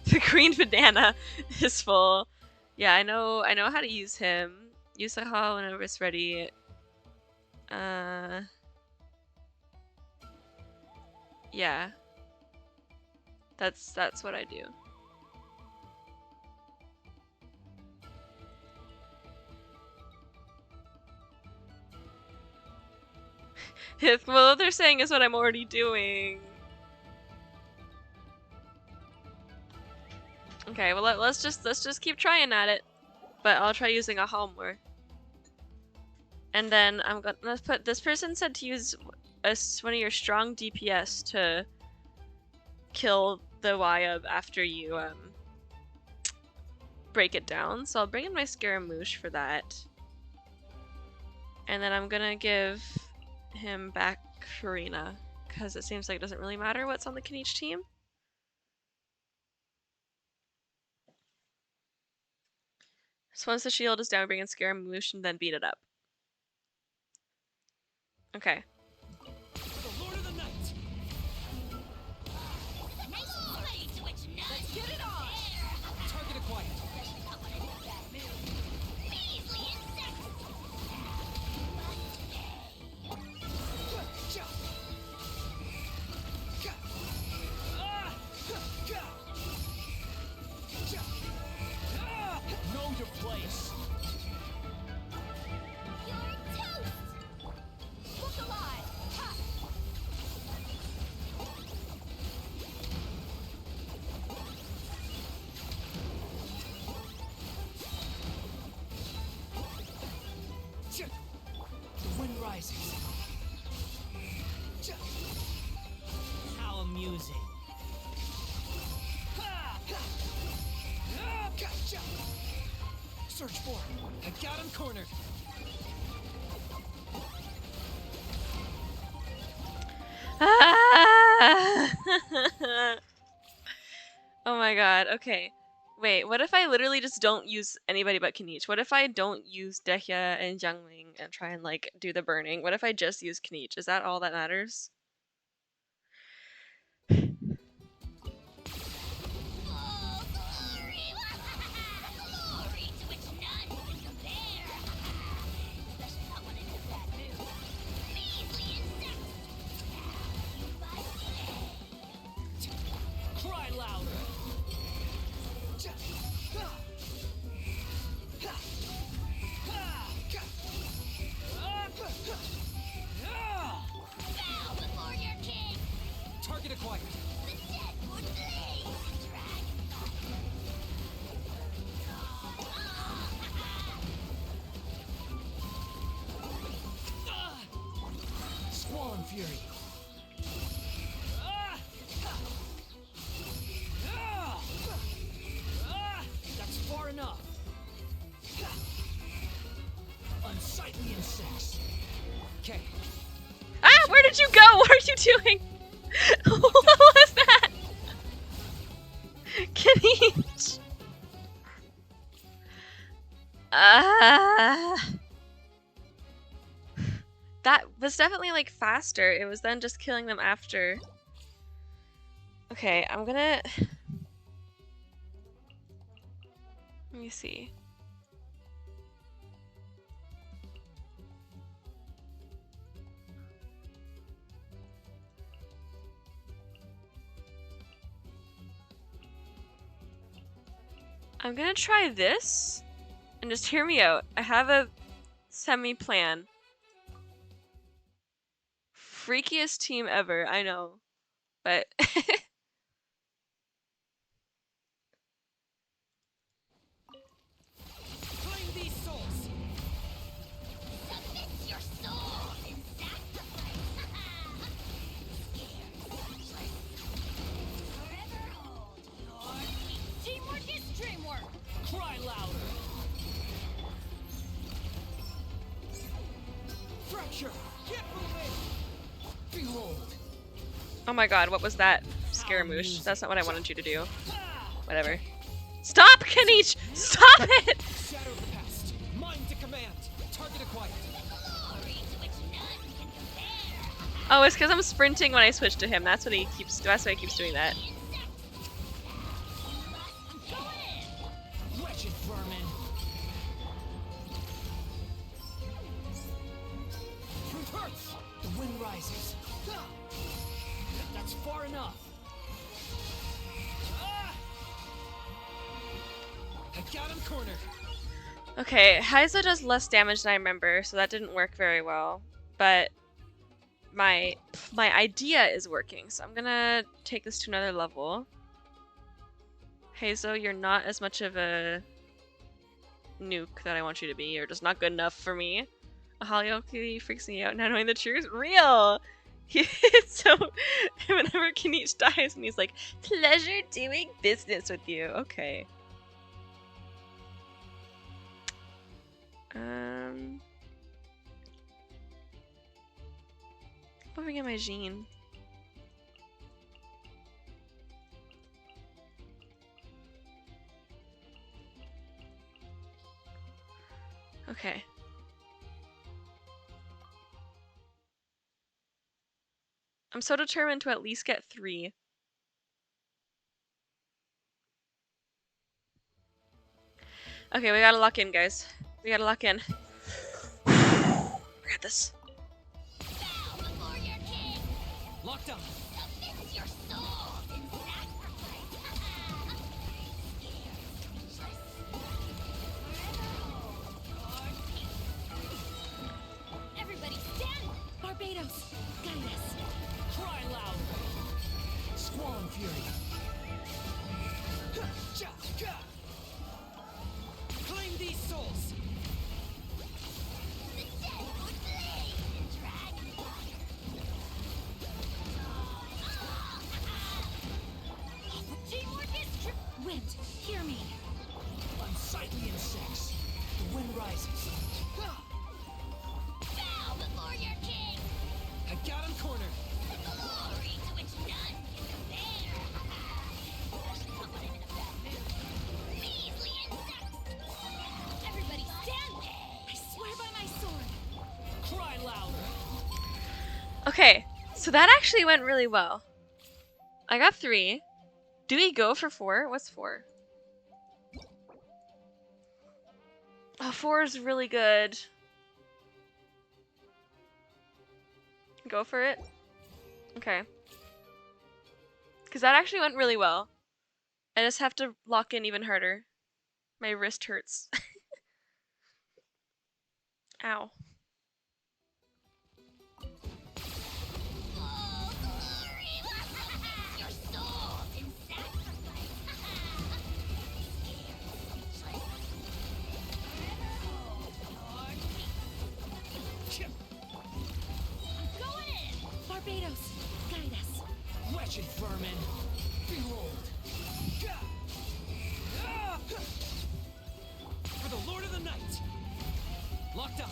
the green banana is full. Yeah, I know how to use him. Use the Hall whenever it's ready. Yeah. That's what I do. Well, what they're saying is what I'm already doing. Okay, well let's just keep trying at it, but I'll try using a Hall more. And then I'm gonna put. This person said to use one of your strong DPS to kill the Wayab after you break it down. So I'll bring in my Scaramouche for that, and then I'm gonna give him back Farina, because it seems like it doesn't really matter what's on the Kanich team. So once the shield is down, bring in Scaramouche and then beat it up. Okay. The Lord of the Night. Let's get it on. Target acquired. Know your place. The wind rises. How amusing. Search for him. I got him cornered. Oh my god, okay. Wait, what if I literally just don't use anybody but Kniech? What if I don't use Dehya and Jiangling and try and like do the burning? What if I just use Kniech? Is that all that matters? Cry louder. Target acquired. Squall and Fury. That's far enough. Unsightly insects. Okay. Ah, where did you go? What are you doing? What was that? Kniech. That was definitely like faster. It was then just killing them after. Okay, I'm gonna... Let me see. I'm gonna try this, and just hear me out. I have a semi-plan. Freakiest team ever, I know. But... Claim these souls. Submit your soul in sacrifice. Forever hold your peace. Teamwork is dreamwork. Cry louder. Fracture. Get moving. Behold. Oh my god, what was that? Scaramouche. That's not what I wanted you to do. Whatever. Stop, Kniech! Stop it! Shadow of the past. Mind to command. Target acquired. Glory to which none can compare. Oh, it's because I'm sprinting when I switch to him. That's why he keeps doing that. Wretched vermin. Truth hurts. The wind rises. That's far enough. I got him cornered. Okay, Heizo does less damage than I remember, so that didn't work very well. But my idea is working, so I'm gonna take this to another level. Heizo, you're not as much of a nuke that I want you to be. You're just not good enough for me. Ahalioki freaks me out now knowing the truth. Real! So, whenever Kniech dies and he's like, pleasure doing business with you. Okay. Let me get my Jean. Okay. I'm so determined to at least get 3. Okay, we gotta lock in, guys. We gotta lock in. Grab this. Bow before your king. Locked up. Submit your soul in sacrifice. Everybody stand. Barbados, guide us. Cry louder. Squall and Fury. Claim these souls. The dead would blaze in dragon fire. Teamwork is true. Wind, hear me. Unsightly insects. The wind rises. Bow before your king. I got him cornered. Glory to which none can compare. Especially not when I'm in a bad mood. Okay, so that actually went really well. I got 3. Do we go for 4? What's 4? Oh, 4 is really good. Go for it? Okay. Because that actually went really well. I just have to lock in even harder. My wrist hurts. Ow. Barbados, guide us. Wretched vermin! Behold! For the Lord of the Night! Locked on!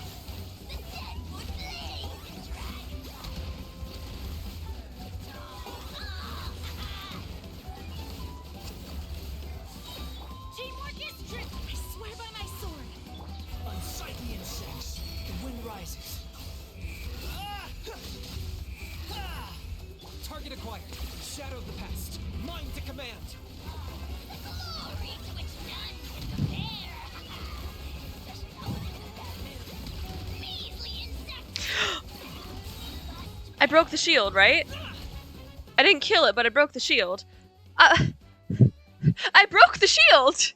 Teamwork is strict. I swear by my sword. Unsightly insects! The wind rises. Target acquired. Shadow of the past. Mind to command. Glory to which none can compare. Measly insect. I broke the shield, right? I didn't kill it, but I broke the shield. I broke the shield!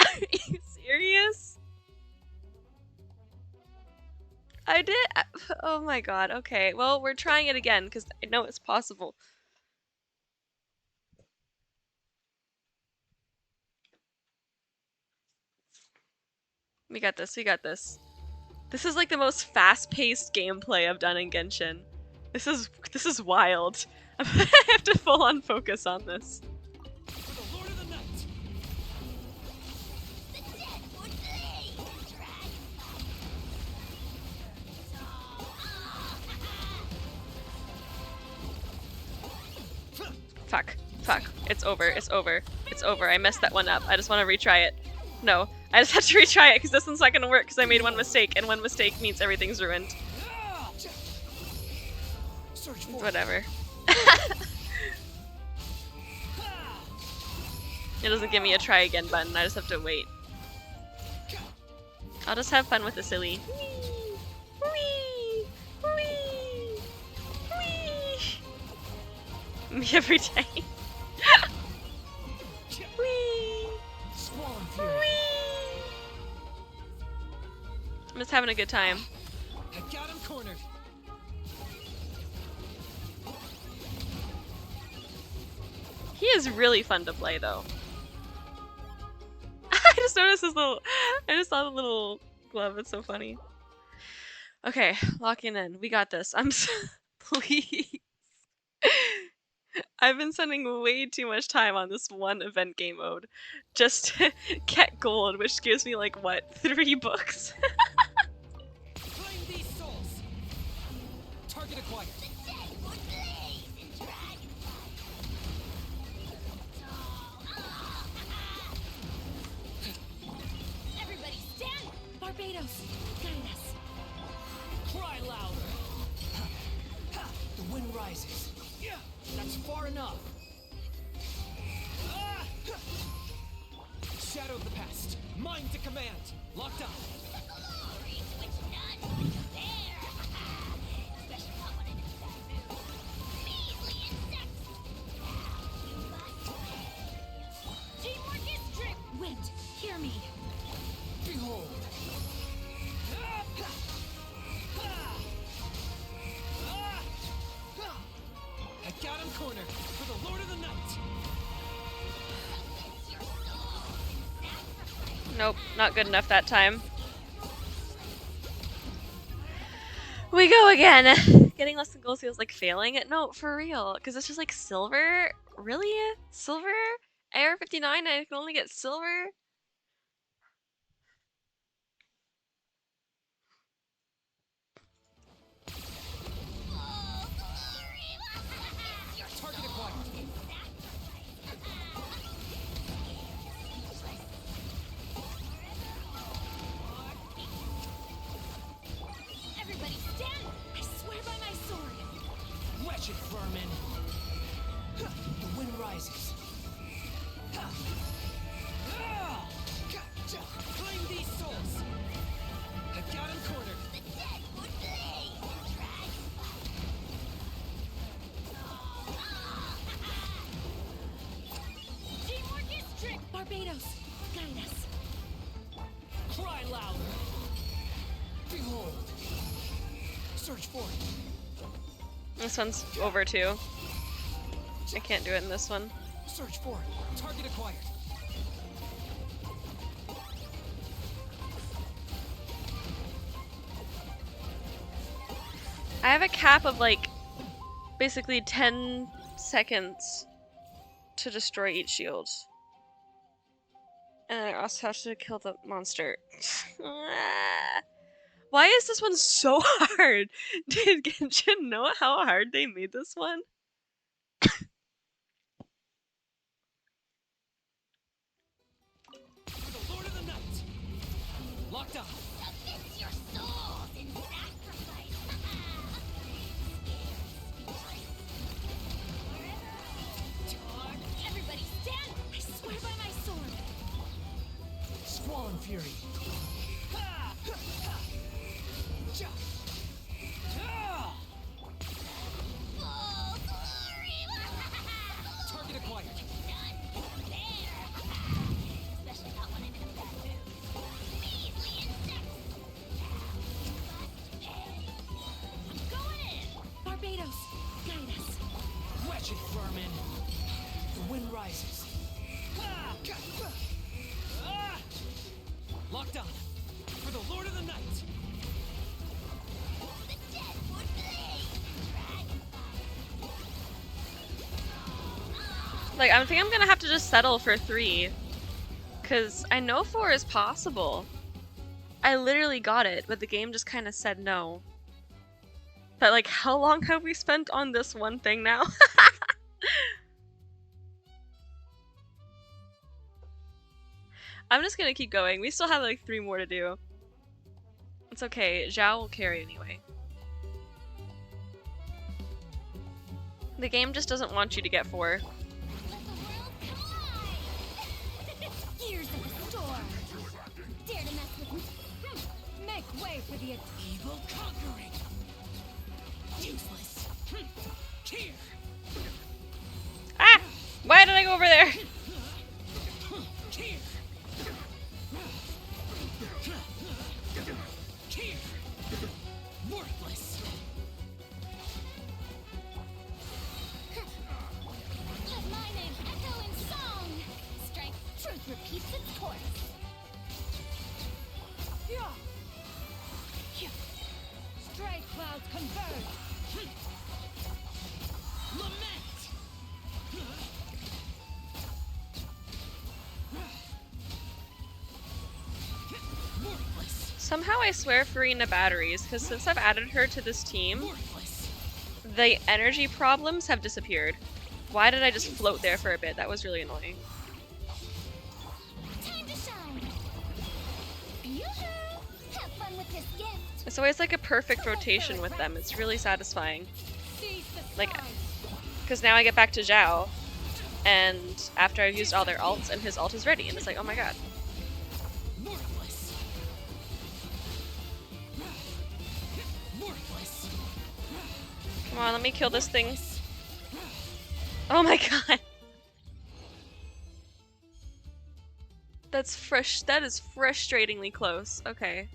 Are you serious? I did? Oh my god, okay. Well, we're trying it again, because I know it's possible. We got this, we got this. This is like the most fast-paced gameplay I've done in Genshin. This is wild. I have to full on focus on this. For the Lord of the Night! The dead would flee. Fuck. Fuck. It's over. It's over. It's over. I messed that one up. I just want to retry it. No. I just have to retry it because this one's not going to work because I made one mistake, and one mistake means everything's ruined. Search for Whatever. It doesn't give me a try again button. I just have to wait. I'll just have fun with the silly. Whee! Whee! Whee! Me every day. Whee! Squalling fury. Whee! I'm just having a good time. I got him cornered. He is really fun to play, though. I just noticed his little... I just saw the little glove. It's so funny. Okay, locking in. We got this. Please. I've been spending way too much time on this one event game mode just to get gold, which gives me, like, what, 3 books? Claim these souls. Target acquired. Everybody stand. Barbados, guide us. Cry louder. The wind rises. That's far enough. Shadow of the past. Mind to command. Locked on. Glory to which none can compare. Especially not when I'm in that mood. Measly insects. Now you must play. Teamwork is strict. Wind, hear me. Behold. I got him cornered for the Lord of the Night. Nope, not good enough that time. We go again. Getting less than gold feels like failing it. No, for real. Because it's just like silver? Really? Silver? AR 59, I can only get silver? Target acquired. Barbados, guide us. Cry louder. Behold. Search for it. This one's over too. I can't do it in this one. Search for it. Target acquired. I have a cap of like basically 10 seconds to destroy each shield. And I also have to kill the monster. Why is this one so hard? Did Genshin know how hard they made this one? For the Lord of the Night. Locked on. Submit your souls in sacrifice. Everybody stand! I swear by my sword. Squall Fury. Full glory! Target acquired. Especially not when I'm in a bad mood. Measly insects! Must pay. I'm going in! Barbados, guide us. Wretched vermin. The wind rises. Locked on. For the Lord of the Night. The dead would bleed! Like, I think I'm gonna have to just settle for 3. Because I know 4 is possible. I literally got it, but the game just kind of said no. But like, how long have we spent on this one thing now? I'm just gonna keep going. We still have like 3 more to do. It's okay. Zhao will carry anyway. The game just doesn't want you to get 4. Let the world collide! Gears of the storm! Dare to mess with me? Make way for the Evil conquering. Useless. Here. Ah! Why did I go over there? Here. Here. Worthless. Let my name echo in song! Strike truth repeats its course. Strike clouds converge! Lament. Worthless. Somehow I swear Farina batteries, because since I've added her to this team, Worthless. the energy problems have disappeared. Why did I just float there for a bit? That was really annoying. Time to shine! Yoo-hoo! Have fun with this gift! It's always like a perfect rotation with them. It's really satisfying. Seize the Like, stars. because now I get back to Zhao, and after I've used all their alts, and his alt is ready, and it's like, oh my god. Worthless. Worthless. Come on, let me kill this thing. Oh my god. That is frustratingly close. Okay.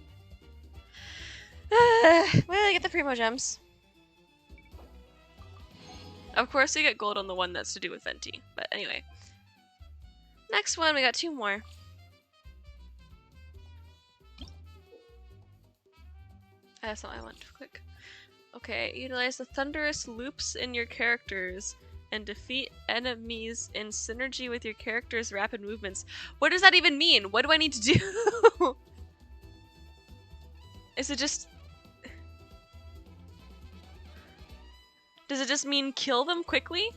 Well, I get the primo gems. Of course, we get gold on the one that's to do with Venti. But anyway. Next one, we got 2 more. That's not what I want. Quick. Okay, utilize the thunderous loops in your characters and defeat enemies in synergy with your character's rapid movements. What does that even mean? What do I need to do? Is it just... Does it just mean kill them quickly?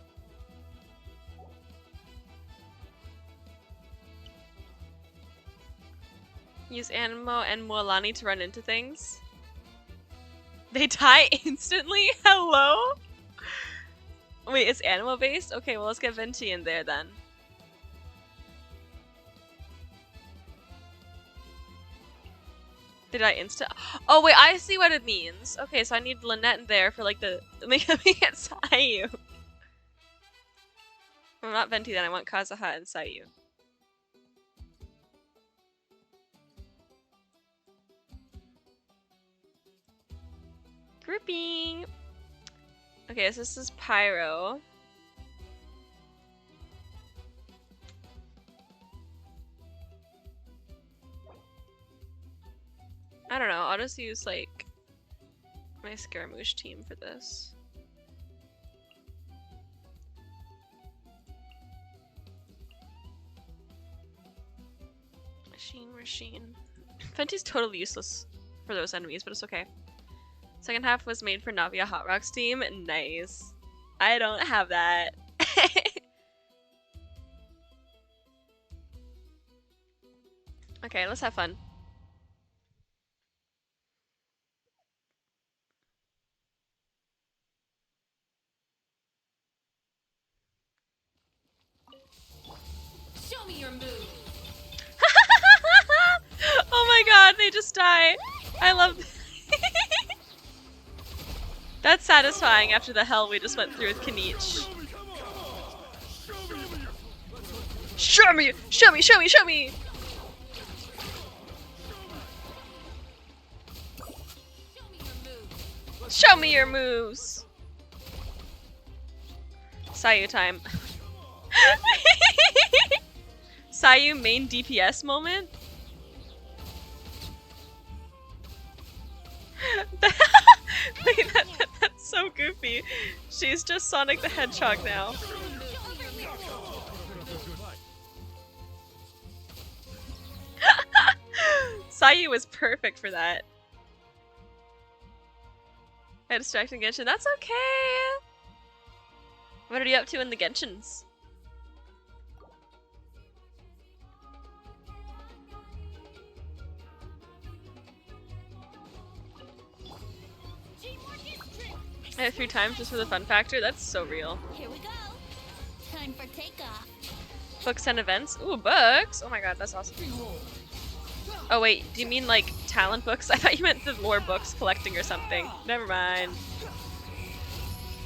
Use Animo and Mualani to run into things? They die instantly? Hello? Wait, it's Animo based? Okay, well let's get Venti in there then. Did I insta? Oh wait, I see what it means. Okay, so I need Lynette in there for like the... Make me get Sayu. Well, not Venti then, I want Kazuha and Sayu. Grouping. Okay, so this is Pyro. I don't know, I'll just use like my Scaramouche team for this. Machine. Fenty's totally useless for those enemies, but it's okay. Second half was made for Navia Hot Rock's team. Nice. I don't have that. Okay, let's have fun. Show me your move. Oh my god, they just die. I love That's satisfying after the hell we just went through with Kanich. Show me! Show me! Show me! Show me! Show me your moves! Sayu time. Sayu main DPS moment? Wait, that's so goofy. She's just Sonic the Hedgehog now. Sayu was perfect for that. I distracted Genshin. That's okay! What are you up to in the Genshins? I have 3 times just for the fun factor? That's so real. Here we go. Time for takeoff. Books and events? Ooh, books! Oh my god, that's awesome. Oh wait, do you mean like talent books? I thought you meant the lore books collecting or something. Never mind.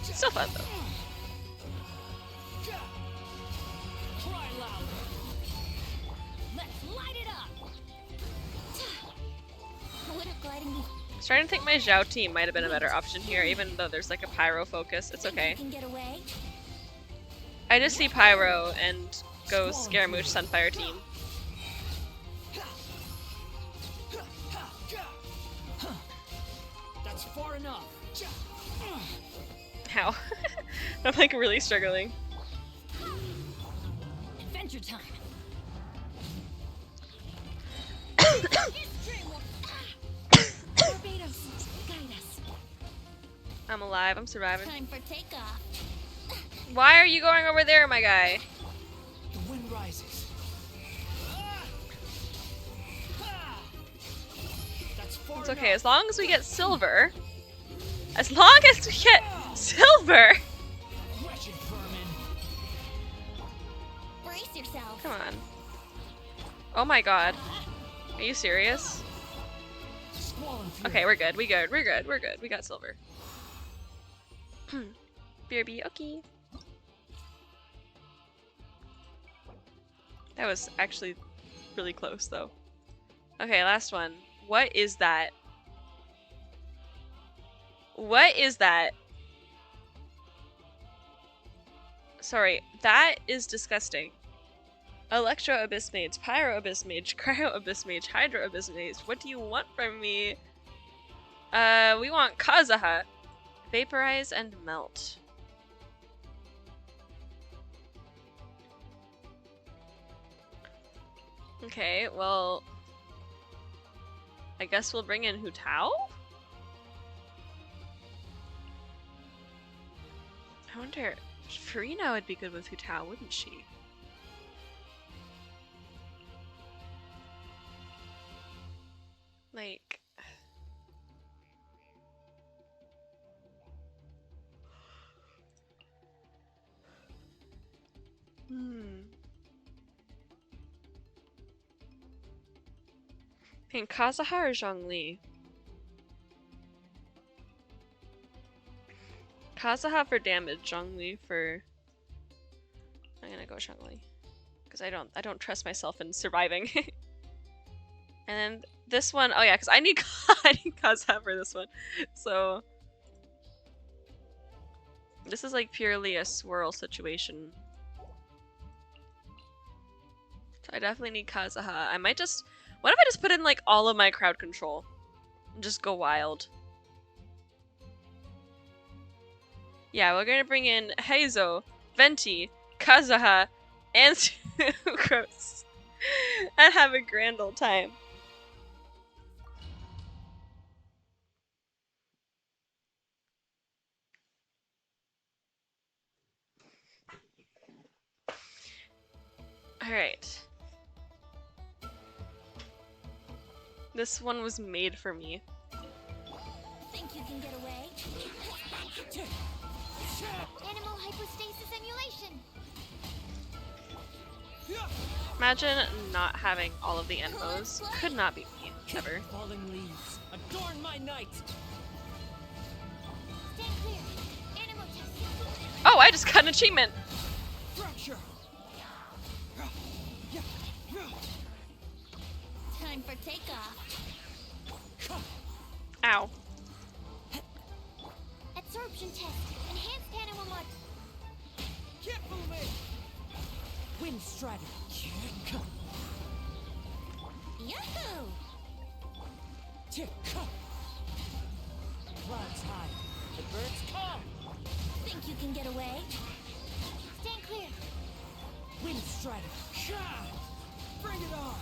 Still fun though. Let's light it up. Would a gliding be I was trying to think my Zhao team might have been a better option here, even though there's like a Pyro focus. It's okay. can get away? I just see Pyro and go Scaramouche Sunfire team. That's far enough. How? I'm like really struggling. Adventure time. Barbados, guide us. I'm alive, I'm surviving. Time for takeoff. Why are you going over there, my guy? The wind rises. That's far It's okay, enough. as long as we get silver. As long as we get silver! Wretched vermin. Brace yourself. Come on. Oh my god. Are you serious? Squallen fury. Okay, we're good, we're good. We got silver. BRB, okay. That was actually really close though. Okay, last one. What is that? What is that? Sorry, that is disgusting. Electro Abyss Mage, Pyro Abyss Mage, Cryo Abyss Mage, Hydro Abyss Mage. What do you want from me? We want Kazaha. Vaporize and melt. Okay, well, I guess we'll bring in Hu Tao? I wonder, Farina would be good with Hu Tao, wouldn't she? Like... In Kazaha or Zhongli? Kazaha for damage, Zhongli for... I'm gonna go Zhongli. Because I don't trust myself in surviving. And then this one, oh yeah, because I need Kazaha for this one. So This is like purely a swirl situation. So I definitely need Kazuha. I might just... What if I just put in like all of my crowd control? And just go wild. Yeah, we're gonna bring in Heizo, Venti, Kazuha, and Sucrose. And have a grand old time. Alright. This one was made for me. Think you can get away? Animal hypostasis emulation. Imagine not having all of the Enmos. Could not be me, ever. Falling leaves, adorn my night. Stand clear. Animal test. Oh, I just got an achievement! Fracture. Time for takeoff. Ow. Absorption test. Enhanced animal mod. Can't fool me. Wind strider. Yahoo! Clouds high. The birds come. Think you can get away? Stand clear. Wind strider. Bring it on.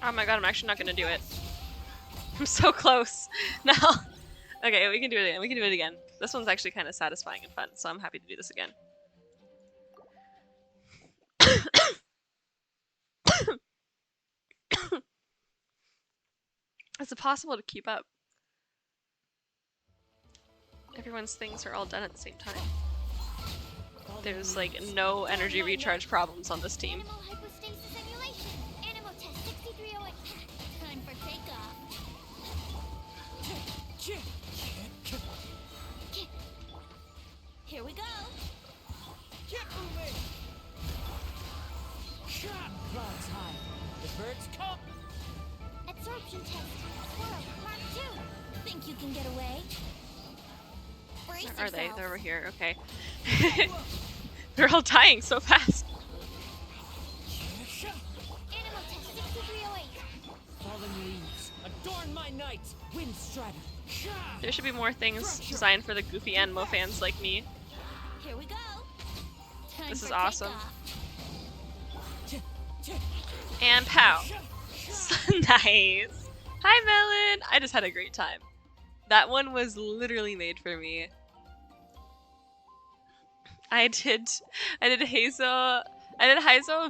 Oh my god, I'm actually not gonna do it. I'm so close. No. Okay, we can do it again. We can do it again. This one's actually kind of satisfying and fun, so I'm happy to do this again. Is it possible to keep up? Everyone's things are all done at the same time. There's like no energy recharge problems on this team. Animal hypostasis emulation. Animal test 6308. Time for takeoff. Here we go. Can't fool me. Clouds high. The birds come. Absorption test. Swirl. Mark 2. Think you can get away? Brace Where are they? yourself. They're over here. Okay. They're all dying so fast. Animal test 6308. Falling leaves, adorn my night. Wind strider. There should be more things designed for the goofy Anmo fans like me. Here we go. Time This is for awesome. takeoff. And pow. Nice. Hi, Melon. I just had a great time. That one was literally made for me. I did Heizo,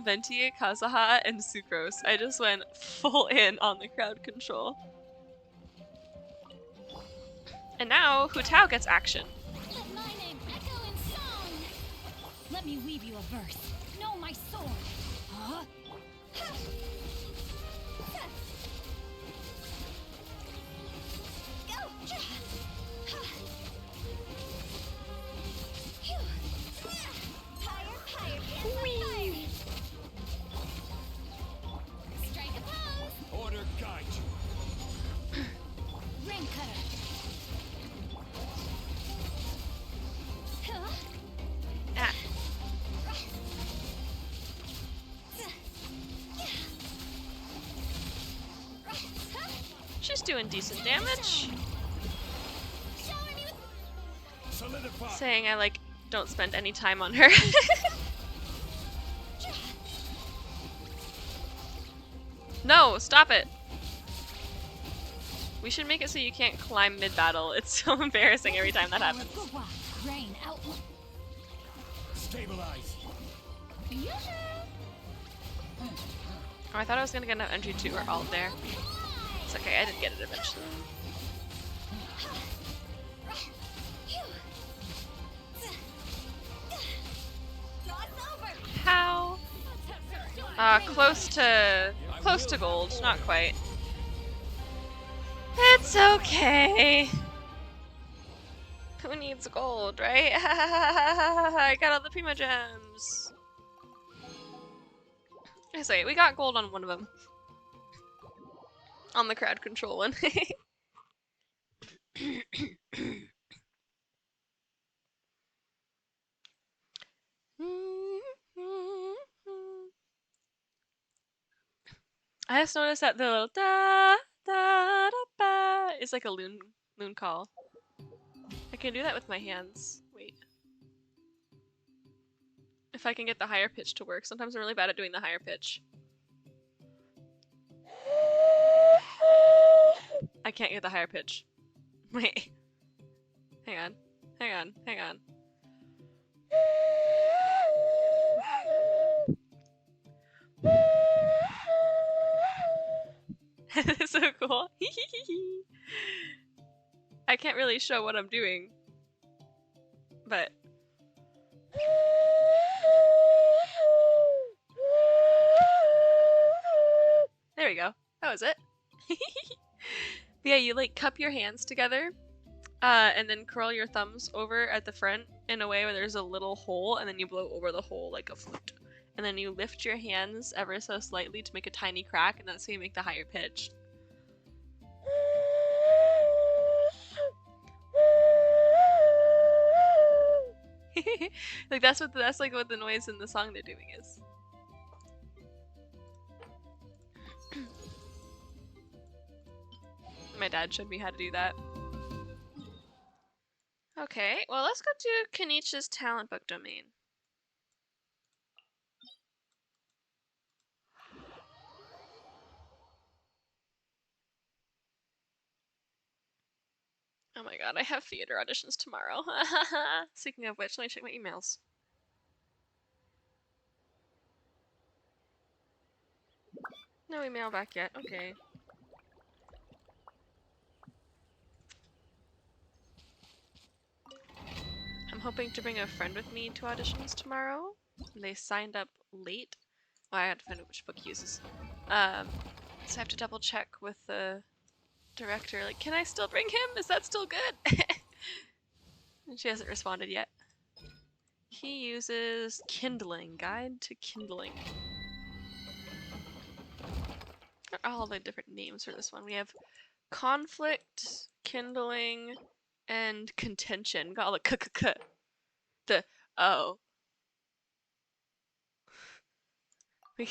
Venti, Kazuha, and Sucrose. I just went full in on the crowd control. And now Hu Tao gets action. Let my name echo in song. Let me weave you a verse. Know my sword. Huh? Go. Higher, higher, fire. Strike a pose. Order guide you. Ring cutter. Huh? Ah. She's doing decent damage. Solidify. Saying I like don't spend any time on her. No, stop it. We should make it so you can't climb mid-battle. It's so embarrassing every time that happens. Rain out. Stabilize. Oh, I thought I was gonna get enough entry to her ult there. It's okay, I did get it eventually. How? Close to gold, not quite. It's okay. Who needs gold, right? I got all the Primo Gems. I say we got gold on one of them. On the crowd control one. I just noticed that the little da da da ba is like a loon call. I can do that with my hands. Wait. If I can get the higher pitch to work. Sometimes I'm really bad at doing the higher pitch. I can't get the higher pitch. Wait. Hang on. Hang on. Hang on. It's so cool. I can't really show what I'm doing. But there we go. That was it. Yeah, you like cup your hands together, and then curl your thumbs over at the front in a way where there's a little hole, and then you blow over the hole like a flute. And then you lift your hands ever so slightly to make a tiny crack, and that's how you make the higher pitch. Like that's like what the noise in the song they're doing is. My dad showed me how to do that. Okay, well let's go to Kenichi's talent book domain. Oh my god, I have theater auditions tomorrow. Speaking of which, let me check my emails. No email back yet, okay. I'm hoping to bring a friend with me to auditions tomorrow. They signed up late. Well, I had to find out which book he uses. So I have to double check with the director, like, can I still bring him? Is that still good? And she hasn't responded yet. He uses Kindling, Guide to Kindling. What are all the different names for this one? We have Conflict, Kindling, and Contention. Got all the the oh. We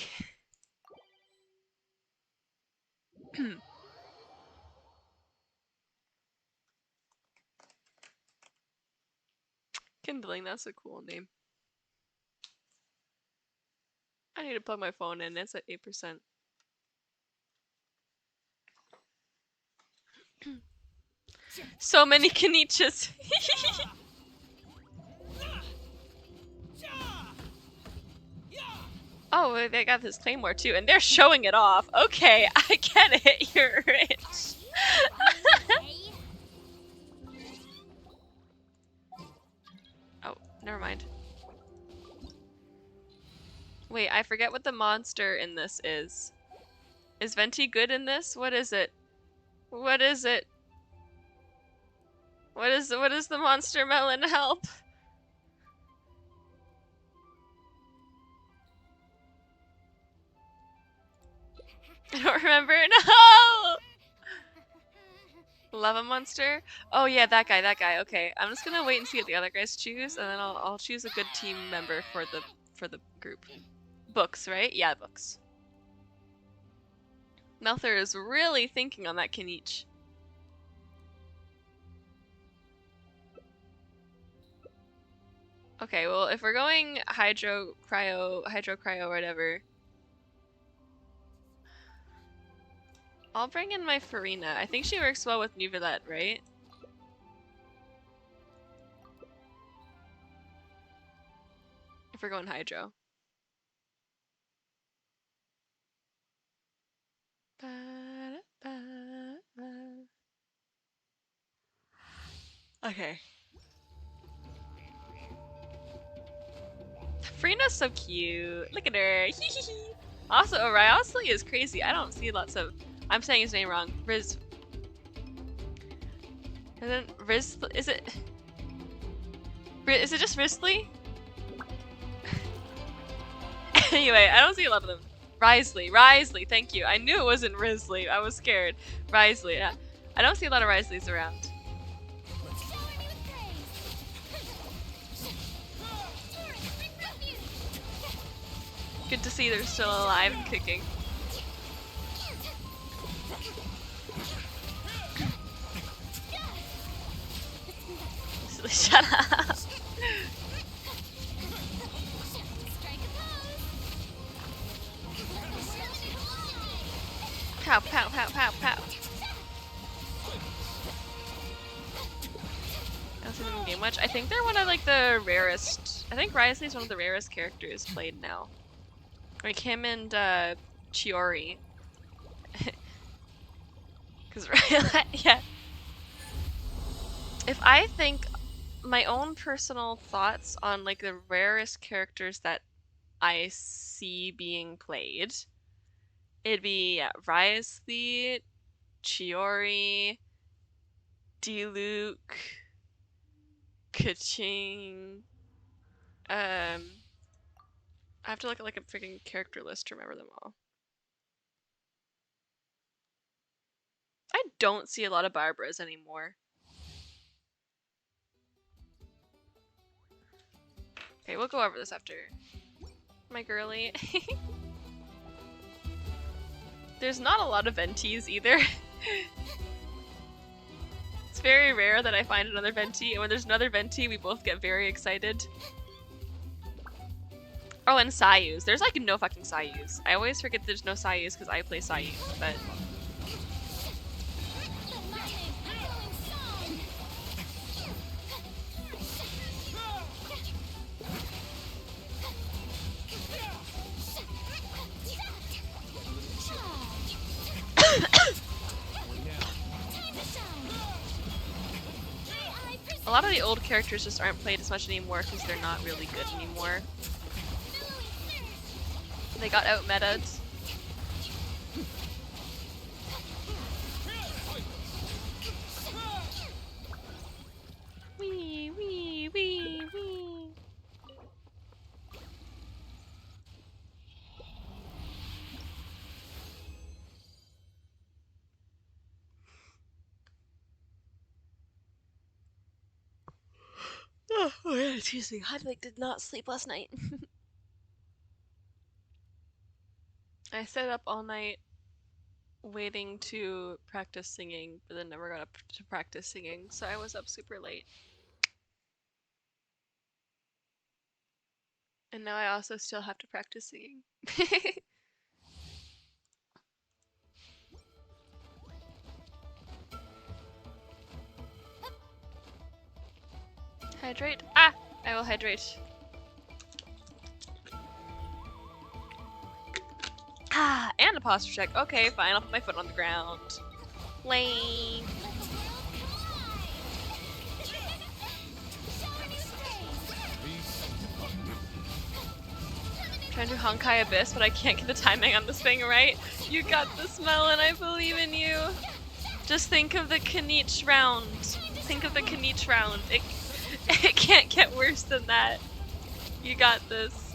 Kindling, that's a cool name. I need to plug my phone in, it's at 8%. So many Kenichis. Oh, they got this claymore too, and they're showing it off. Okay, I get it, you're rich. Oh, never mind. Wait, I forget what the monster in this is. Is Venti good in this? What is it? What is it? What is the monster melon? Help! I don't remember. No! Lava monster? Oh yeah, that guy. Okay, I'm just gonna wait and see what the other guys choose, and then I'll choose a good team member for the group. Books, right? Yeah, books. Melther is really thinking on that Kenich. Okay, well, if we're going hydro, cryo, whatever. I'll bring in my Farina. I think she works well with Nuvilette, right? If we're going hydro. Okay. Farina's so cute. Look at her. Also, Ryosley is crazy. I don't see lots of... I'm saying his name wrong. Is it just Risley? Anyway, I don't see a lot of them. Risley, thank you. I knew it wasn't Risley. I was scared. Risley, yeah. I don't see a lot of Risleys around. Good to see they're still alive and kicking. Shut up. Pow, pow, pow, pow, pow. I don't see them in game much. I think they're one of like the rarest. I think Wriothesley's one of the rarest characters played now. Like him and Chiori. Because yeah. If I think my own personal thoughts on like the rarest characters that I see being played, it'd be Wriothesley, Chiori, Diluc, Kaching. I have to look at like a freaking character list to remember them all. I don't see a lot of Barbaras anymore. Okay, we'll go over this after. My girly. There's not a lot of Ventis either. It's very rare that I find another Venti, and when there's another Venti, we both get very excited. Oh, and Sayus. There's like no fucking Sayus. I always forget there's no Sayus because I play Sayu, but... A lot of the old characters just aren't played as much anymore because they're not really good anymore. They got out meta'd. Wee, wee, wee, wee. Oh, yeah, excuse me. I like did not sleep last night. I stayed up all night waiting to practice singing, but then never got up to practice singing, so I was up super late. And now I also still have to practice singing. Hydrate. Ah! I will hydrate. Ah! And a posture check. Okay, fine. I'll put my foot on the ground. Lame. Trying to Honkai Abyss, but I can't get the timing on this thing right. You got this, Melon. I believe in you. Just think of the Kanich round. Think of the Kanich round. It can't get worse than that. You got this.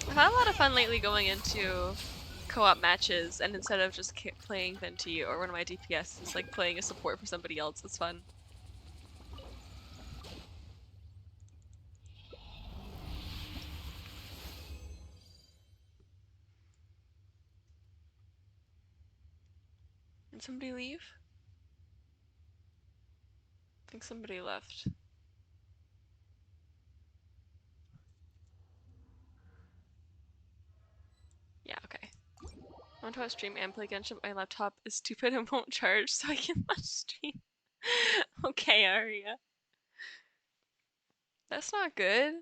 I've had a lot of fun lately going into co-op matches, and instead of just playing Venti or one of my DPS, it's like playing a support for somebody else. It's fun. Did somebody leave? I think somebody left. Yeah, okay. I want to watch stream and play Genshin, but my laptop is stupid and won't charge, so I can watch stream. Okay, Aria. That's not good.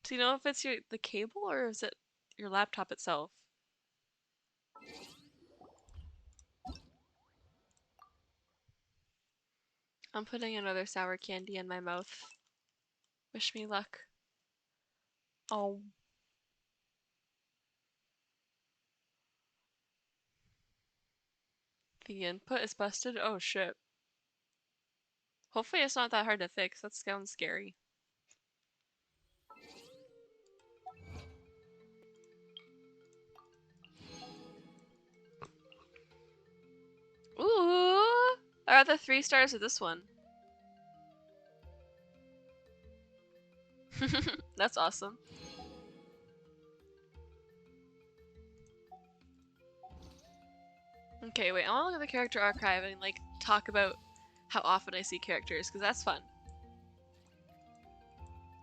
Do you know if it's the cable or is it your laptop itself? I'm putting another sour candy in my mouth. Wish me luck. Oh. The input is busted? Oh shit. Hopefully it's not that hard to fix. That sounds scary. Ooh! I got the 3 stars of this one. That's awesome. Okay, wait, I want to look at the character archive and like talk about how often I see characters, because that's fun.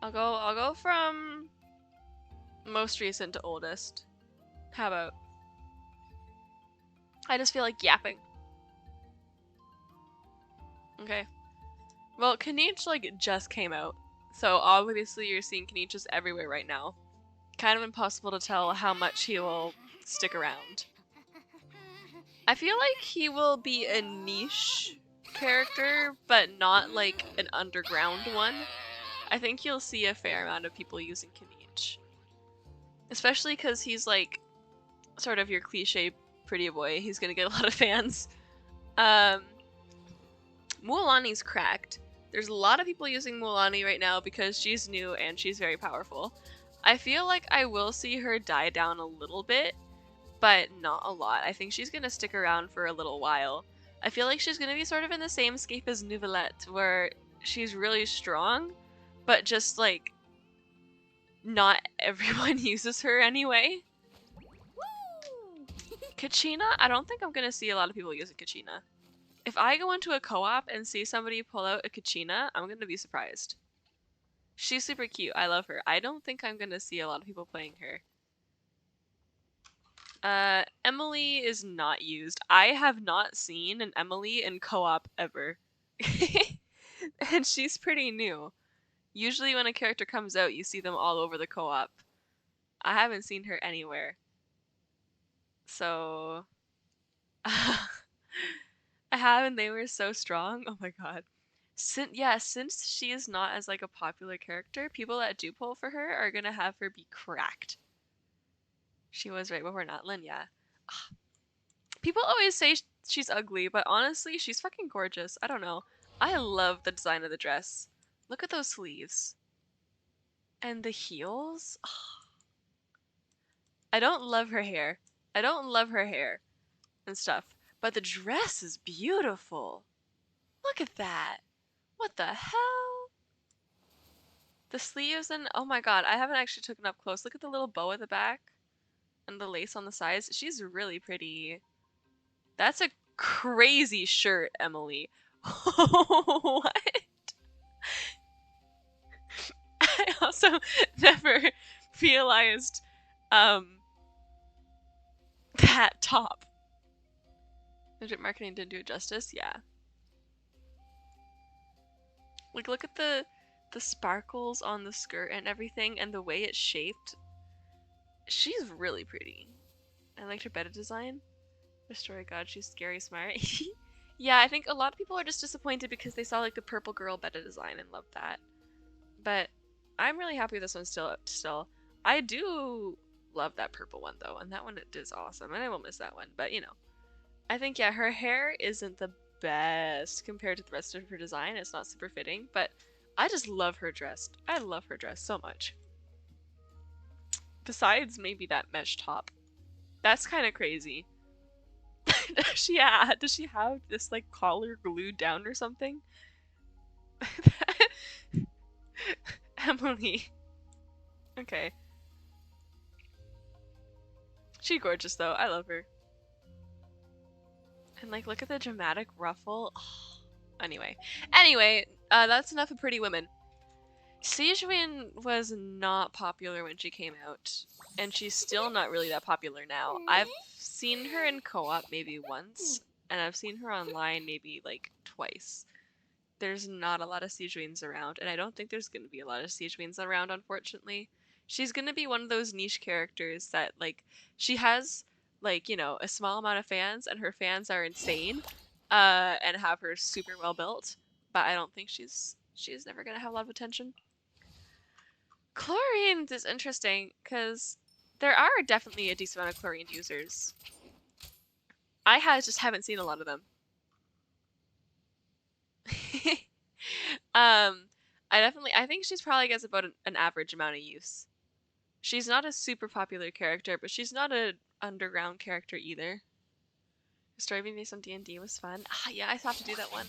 I'll go from most recent to oldest. How about? I just feel like yapping. Okay. Well, Kaniche like just came out, so obviously you're seeing Kaniches everywhere right now. Kind of impossible to tell how much he will stick around. I feel like he will be a niche character, but not like an underground one. I think you'll see a fair amount of people using Kaniche. Especially because he's like sort of your cliche pretty boy. He's gonna get a lot of fans. Mualani's cracked. There's a lot of people using Mualani right now because she's new and she's very powerful. I feel like I will see her die down a little bit, but not a lot. I think she's gonna stick around for a little while. I feel like she's gonna be sort of in the same scape as Nouvellette, where she's really strong, but just like not everyone uses her anyway. Kachina, I don't think I'm gonna see a lot of people using Kachina. If I go into a co-op and see somebody pull out a Kachina, I'm gonna be surprised. She's super cute. I love her. I don't think I'm gonna see a lot of people playing her. Emily is not used. I have not seen an Emily in co-op ever. And she's pretty new. Usually when a character comes out, you see them all over the co-op. I haven't seen her anywhere. So... I haven't. They were so strong. Oh my god. Since she is not as like a popular character, people that do pull for her are gonna have her be cracked. She was right before Natlin, yeah. Ugh. People always say she's ugly, but honestly, she's fucking gorgeous. I don't know. I love the design of the dress. Look at those sleeves. And the heels? Ugh. I don't love her hair. I don't love her hair and stuff. But the dress is beautiful. Look at that. What the hell? The sleeves and oh my god, I haven't actually taken up close. Look at the little bow at the back and the lace on the sides. She's really pretty. That's a crazy shirt, Emily. What? I also never realized that top. Legit marketing didn't do it justice, yeah. Like look at the sparkles on the skirt and everything and the way it's shaped. She's really pretty. I liked her beta design. Restore God, she's scary smart. Yeah, I think a lot of people are just disappointed because they saw like the purple girl beta design and loved that. But I'm really happy with this one still. I do love that purple one though, and that one is awesome, and I won't miss that one. But you know, I think yeah, her hair isn't the best compared to the rest of her design. It's not super fitting, but I just love her dress. I love her dress so much. Besides maybe that mesh top. That's kind of crazy. Does she have this like collar glued down or something? Emily. Okay. She's gorgeous though. I love her. And like look at the dramatic ruffle. Oh. Anyway, that's enough of Pretty Women. Sijuin was not popular when she came out, and she's still not really that popular now. I've seen her in co-op maybe once, and I've seen her online maybe like twice. There's not a lot of Sijuins around, and I don't think there's going to be a lot of Sijuins around, unfortunately. She's going to be one of those niche characters that, like, she has, like, you know, a small amount of fans, and her fans are insane, and have her super well built, but I don't think she's never going to have a lot of attention. Chlorine is interesting, because there are definitely a decent amount of chlorine users. I just haven't seen a lot of them. I think she's probably gets about an average amount of use. She's not a super popular character, but she's not an underground character either. Story based on D&D was fun. Ah, yeah, I have to do that one.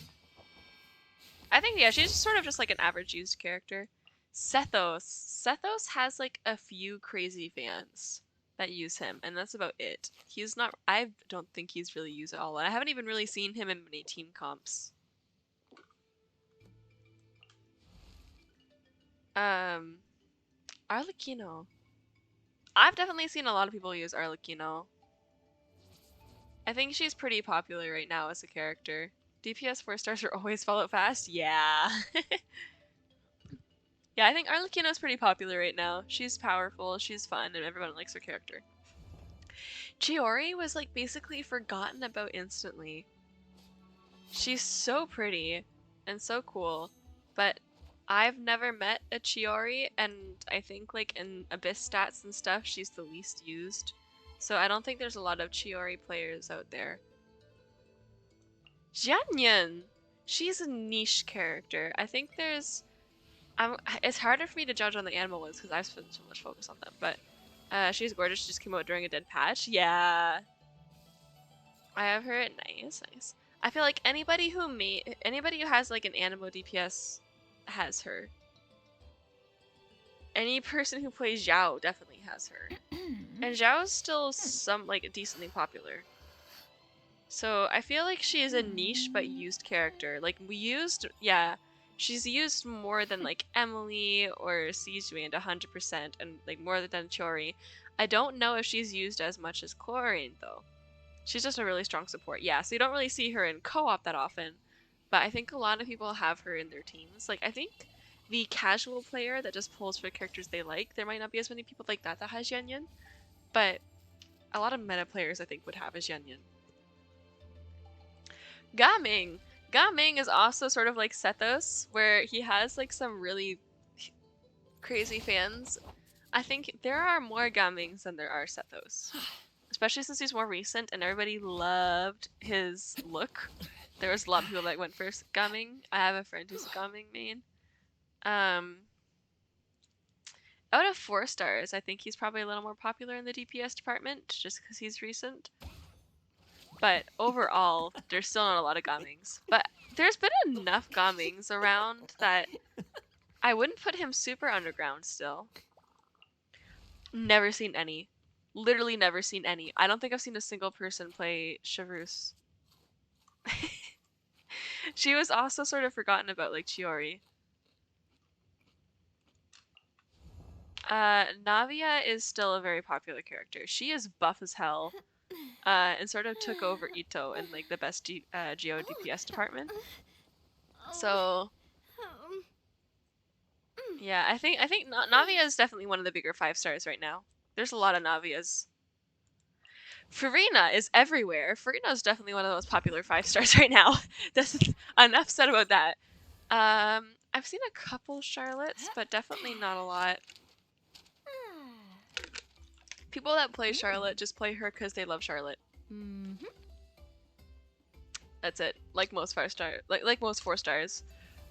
I think, yeah, she's sort of just like an average used character. Sethos. Sethos has like a few crazy fans that use him, and that's about it. He's not. I don't think he's really used at all. And I haven't even really seen him in many team comps. Arlecchino. I've definitely seen a lot of people use Arlecchino. I think she's pretty popular right now as a character. DPS 4 stars are always followed fast? Yeah. Yeah, I think Arlecchino's pretty popular right now. She's powerful, she's fun, and everyone likes her character. Chiori was like basically forgotten about instantly. She's so pretty and so cool, but I've never met a Chiori, and I think like in Abyss stats and stuff, she's the least used. So I don't think there's a lot of Chiori players out there. Jianyan! She's a niche character. I think there's... it's harder for me to judge on the animal ones because I've spent so much focus on them, but she's gorgeous. She just came out during a dead patch. Yeah. I have her at nice. I feel like anybody who has like an Animo DPS has her. Any person who plays Zhao definitely has her. And Zhao's still like decently popular. So I feel like she is a niche but used character. Like she's used more than like Emily or Sijuan 100% and like more than Chori. I don't know if she's used as much as Chlorine though. She's just a really strong support. Yeah, so you don't really see her in co-op that often. But I think a lot of people have her in their teams. Like I think the casual player that just pulls for characters they like, there might not be as many people like that has Jianyan. But a lot of meta players I think would have a Jianyan. Gaming! Gaming is also sort of like Sethos, where he has like some really crazy fans. I think there are more Gamings than there are Sethos. Especially since he's more recent and everybody loved his look. There was a lot of people that went for Gaming. I have a friend who's a Gaming main. Out of 4 stars, I think he's probably a little more popular in the DPS department, just because he's recent. But overall, there's still not a lot of Gamings. But there's been enough Gamings around that I wouldn't put him super underground still. Never seen any. Literally never seen any. I don't think I've seen a single person play Chartreuse. She was also sort of forgotten about like Chiori. Navia is still a very popular character. She is buff as hell. And sort of took over Ito in like the best Geo DPS department. So yeah, I think Navia is definitely one of the bigger 5 stars right now. There's a lot of Navias. Farina is everywhere. Farina is definitely one of the most popular 5 stars right now. That's enough said about that. I've seen a couple Charlottes, but definitely not a lot. People that play Charlotte just play her because they love Charlotte. That's it. Like most 4 stars.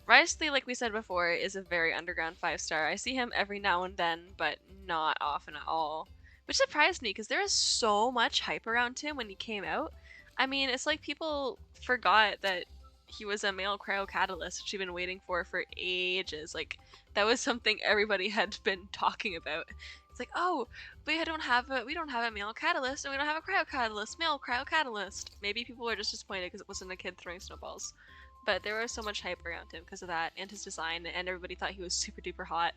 Risley, like we said before, is a very underground 5 star. I see him every now and then, but not often at all. Which surprised me because there is so much hype around him when he came out. I mean, it's like people forgot that he was a male cryo catalyst, which you've been waiting for ages. Like, that was something everybody had been talking about. It's like, oh, we don't have a male catalyst, and we don't have a cryo catalyst. Male cryo catalyst. Maybe people were just disappointed because it wasn't a kid throwing snowballs. But there was so much hype around him because of that, and his design, and everybody thought he was super duper hot.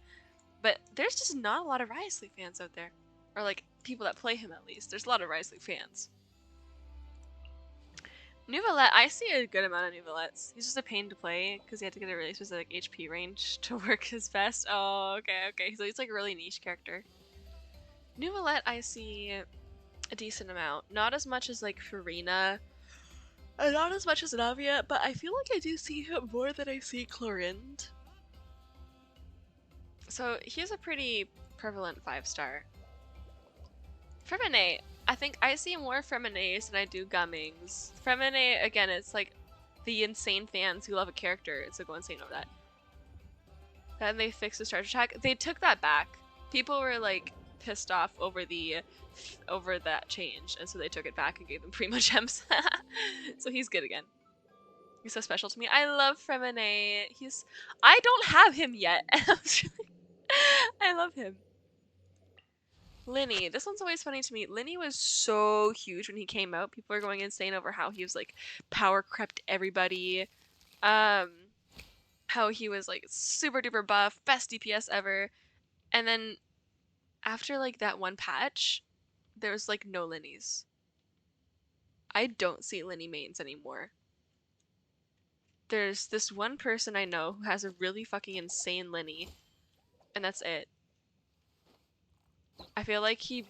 But there's just not a lot of Risley fans out there. Or like, people that play him at least. There's a lot of Risley fans. Nuvalette, I see a good amount of Nuvalettes. He's just a pain to play because he had to get a really specific HP range to work his best. Oh, okay. So he's like a really niche character. Nuvalette, I see a decent amount. Not as much as like Farina, and not as much as Navia, but I feel like I do see him more than I see Chlorinde. So he's a pretty prevalent 5 star. Femine, I think I see more Femines than I do Gummings. Femine, again, it's like the insane fans who love a character, so go insane over that. Then they fixed the starter attack. They took that back. People were like pissed off over that change, and so they took it back and gave him Primo Gems. So he's good again. He's so special to me. I love Femine. I don't have him yet. I love him. Linny. This one's always funny to me. Linny was so huge when he came out. People are going insane over how he was like power crept everybody. How he was like super duper buff, best DPS ever. And then after like that one patch, there was like no Linnies. I don't see Linny mains anymore. There's this one person I know who has a really fucking insane Linny, and that's it. I feel like he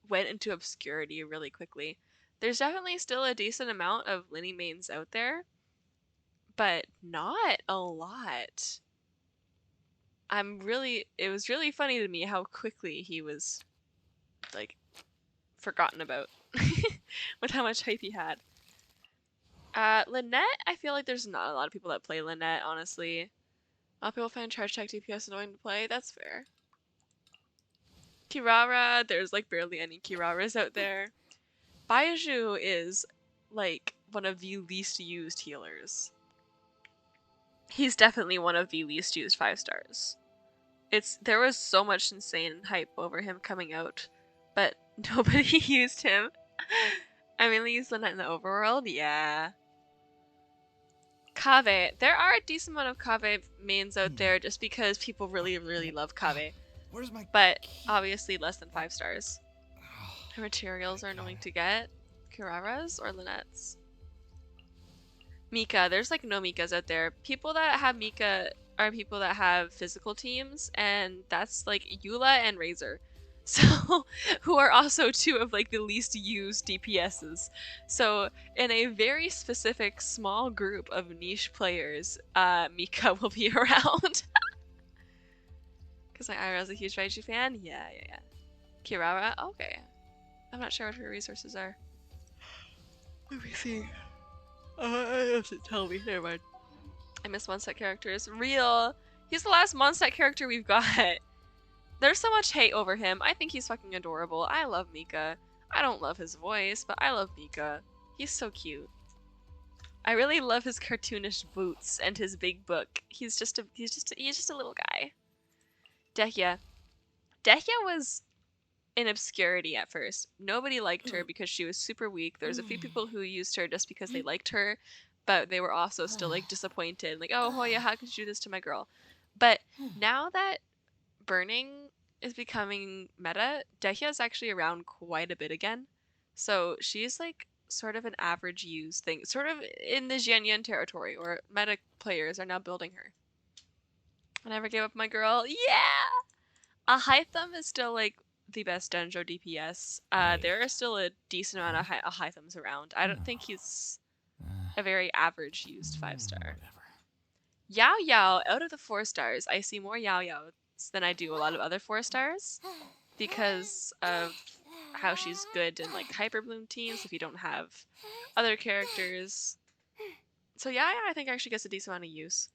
went into obscurity really quickly. There's definitely still a decent amount of Linny mains out there, but not a lot. It was really funny to me how quickly he was, like, forgotten about with how much hype he had. Lynette, I feel like there's not a lot of people that play Lynette, honestly. A lot of people find charge tech DPS annoying to play, that's fair. Kirara, there's like barely any Kiraras out there. Baiju is like one of the least used healers. He's definitely one of the least used 5 stars. There was so much insane hype over him coming out, but nobody used him. I mean, they used Lynette in the overworld, yeah. Kave. There are a decent amount of Kave mains out there just because people really, really love Kave. Where's my But obviously less than 5 stars. Her materials are annoying to get. Kirara's or Lynette's? Mika. There's like no Mikas out there. People that have Mika are people that have physical teams, and that's like Eula and Razor. So, who are also 2 of like the least used DPSs. So, in a very specific small group of niche players, Mika will be around. Because my Ira's a huge Raiju fan? Yeah. Kirara? Okay. I'm not sure what her resources are. Let me see. It doesn't tell me. Never mind. I miss Mondstadt characters. Real. He's the last Mondstadt character we've got. There's so much hate over him. I think he's fucking adorable. I love Mika. I don't love his voice, but I love Mika. He's so cute. I really love his cartoonish boots and his big book. He's just a little guy. Dehya. Dehya was in obscurity at first. Nobody liked her because she was super weak. There's a few people who used her just because they liked her, but they were also still like disappointed. Like, oh Hoya, how could you do this to my girl? But now that burning is becoming meta, Dehya is actually around quite a bit again. So she's like sort of an average used thing, sort of in the Jianyan territory, or meta players are now building her. I never gave up my girl. Yeah! A Hytham is still like the best Dunjo DPS. There are still a decent amount of Hythams around. I don't think he's a very average used 5 star. Yao Yao, out of the 4 stars, I see more Yao Yaos than I do a lot of other 4 stars because of how she's good in like Hyper Bloom teams if you don't have other characters. So yeah, I think actually gets a decent amount of use.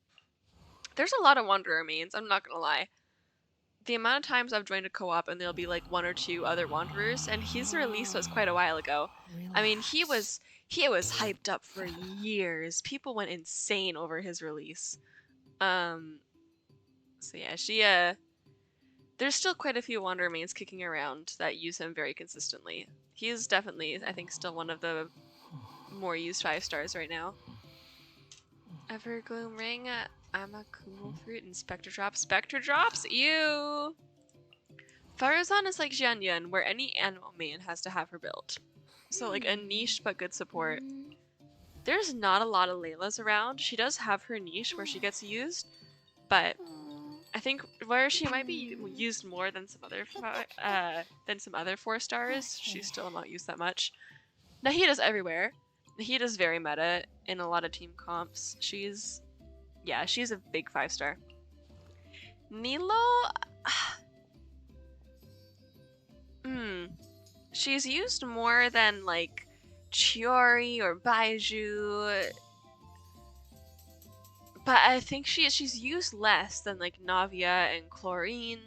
There's a lot of Wanderer mains, I'm not gonna lie. The amount of times I've joined a co-op and there'll be like 1 or 2 other Wanderers, and his release was quite a while ago. I mean, he was hyped up for years. People went insane over his release. So yeah, there's still quite a few Wanderer mains kicking around that use him very consistently. He is definitely, I think, still one of the more used 5 stars right now. Evergloom Ring, I'm a cool fruit, and Spectre Drops. Spectre Drops? Ew! Faruzan is like Jianyan, where any animal main has to have her build. So like a niche but good support. There's not a lot of Laylas around. She does have her niche where she gets used, but I think where she might be used more than some other 4 stars, she's still not used that much. Nahida's everywhere. Nahida's very meta in a lot of team comps. She's a big 5 star. Nilo, she's used more than like Chiori or Baiju, but I think she's used less than like Navia and Chlorine.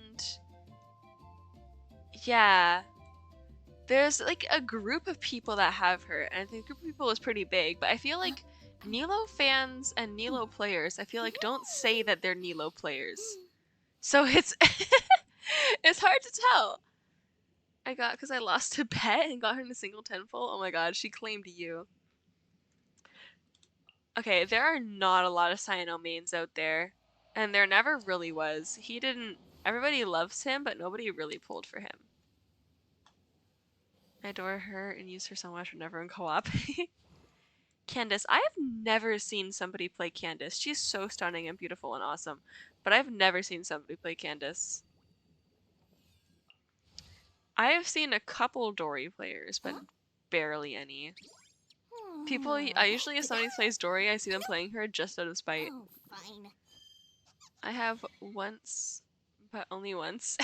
Yeah. There's like a group of people that have her, and the group of people is pretty big, but I feel like Nilo fans and Nilo players, I feel like don't say that they're Nilo players. So it's It's hard to tell. Because I lost a bet and got her in a single tenfold. Oh my god, she claimed you. Okay, there are not a lot of Cyano mains out there. And there never really was. Everybody loves him, but nobody really pulled for him. I adore her and use her so much, but never in co-op. Candace, I have never seen somebody play Candace. She's so stunning and beautiful and awesome. But I've never seen somebody play Candace. I have seen a couple Dory players, but barely any. I usually, if somebody plays Dory, I see them playing her just out of spite. Oh, fine. I have once, but only once.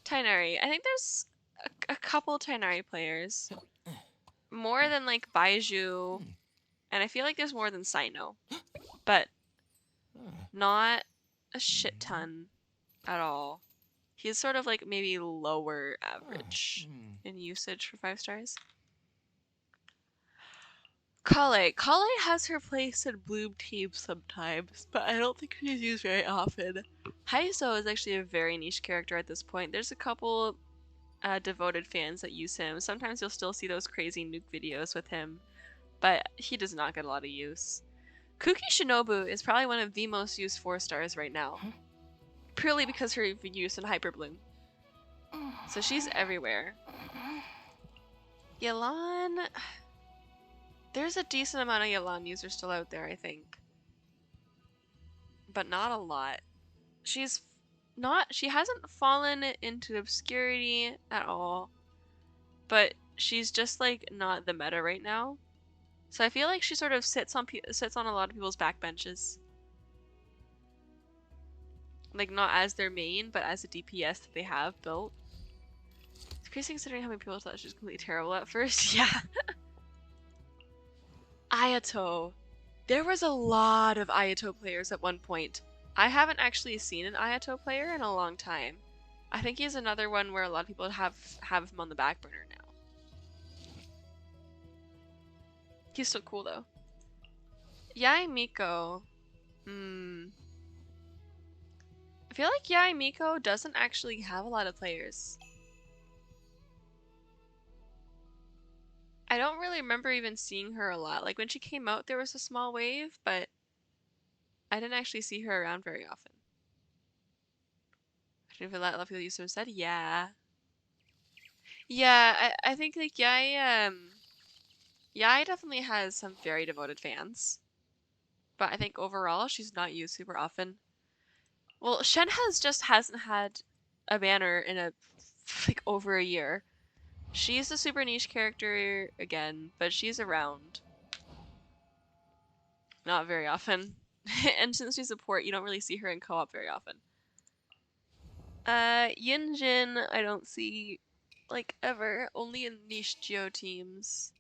Tighnari. I think there's a couple Tighnari players. More than like Baiju, and I feel like there's more than Cyno. But not a shit ton at all. He's sort of like maybe lower average in usage for 5 stars. Kale has her place in Bloom teams sometimes, but I don't think she's used very often. Haiso is actually a very niche character at this point. There's a couple devoted fans that use him. Sometimes you'll still see those crazy nuke videos with him, but he does not get a lot of use. Kuki Shinobu is probably one of the most used 4 stars right now. Purely because her use in Hyper Bloom. So she's everywhere. Yelan... There's a decent amount of Yelan users still out there, I think. But not a lot. She hasn't fallen into obscurity at all. But she's just like not the meta right now. So I feel like she sort of sits on a lot of people's backbenches. Like not as their main, but as a DPS that they have built. It's crazy considering how many people thought she was completely terrible at first. Yeah. Ayato. There was a lot of Ayato players at one point. I haven't actually seen an Ayato player in a long time. I think he's another one where a lot of people have him on the back burner now. He's still cool though. Yai Miko. I feel like Yai Miko doesn't actually have a lot of players. I don't really remember even seeing her a lot. Like when she came out there was a small wave, but I didn't actually see her around very often. I didn't feel that a lot of people used to have said, yeah. Yeah, I think like Yai definitely has some very devoted fans. But I think overall she's not used super often. Well, Shen hasn't had a banner in like over a year. She's a super niche character again, but she's around. Not very often. And since she's support, you don't really see her in co-op very often. Yinjin, I don't see like ever, only in niche Geo teams.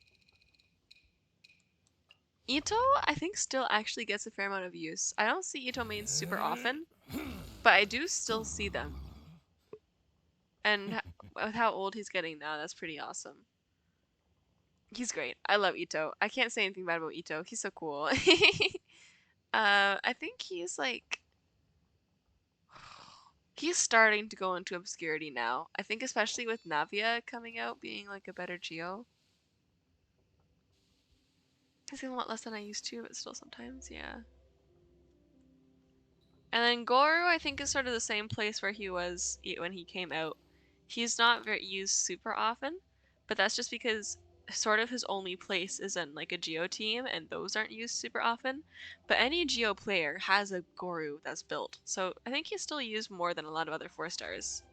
Ito, I think still actually gets a fair amount of use. I don't see Ito mains super often, but I do still see them. And with how old he's getting now, that's pretty awesome. He's great. I love Ito. I can't say anything bad about Ito. He's so cool. I think he's like... He's starting to go into obscurity now. I think especially with Navia coming out, being like a better Geo. He's a lot less than I used to, but still sometimes, yeah. And then Goru, I think, is sort of the same place where he was when he came out. He's not very used super often, but that's just because sort of his only place is in like a Geo team, and those aren't used super often. But any Geo player has a Goru that's built, so I think he's still used more than a lot of other 4 stars.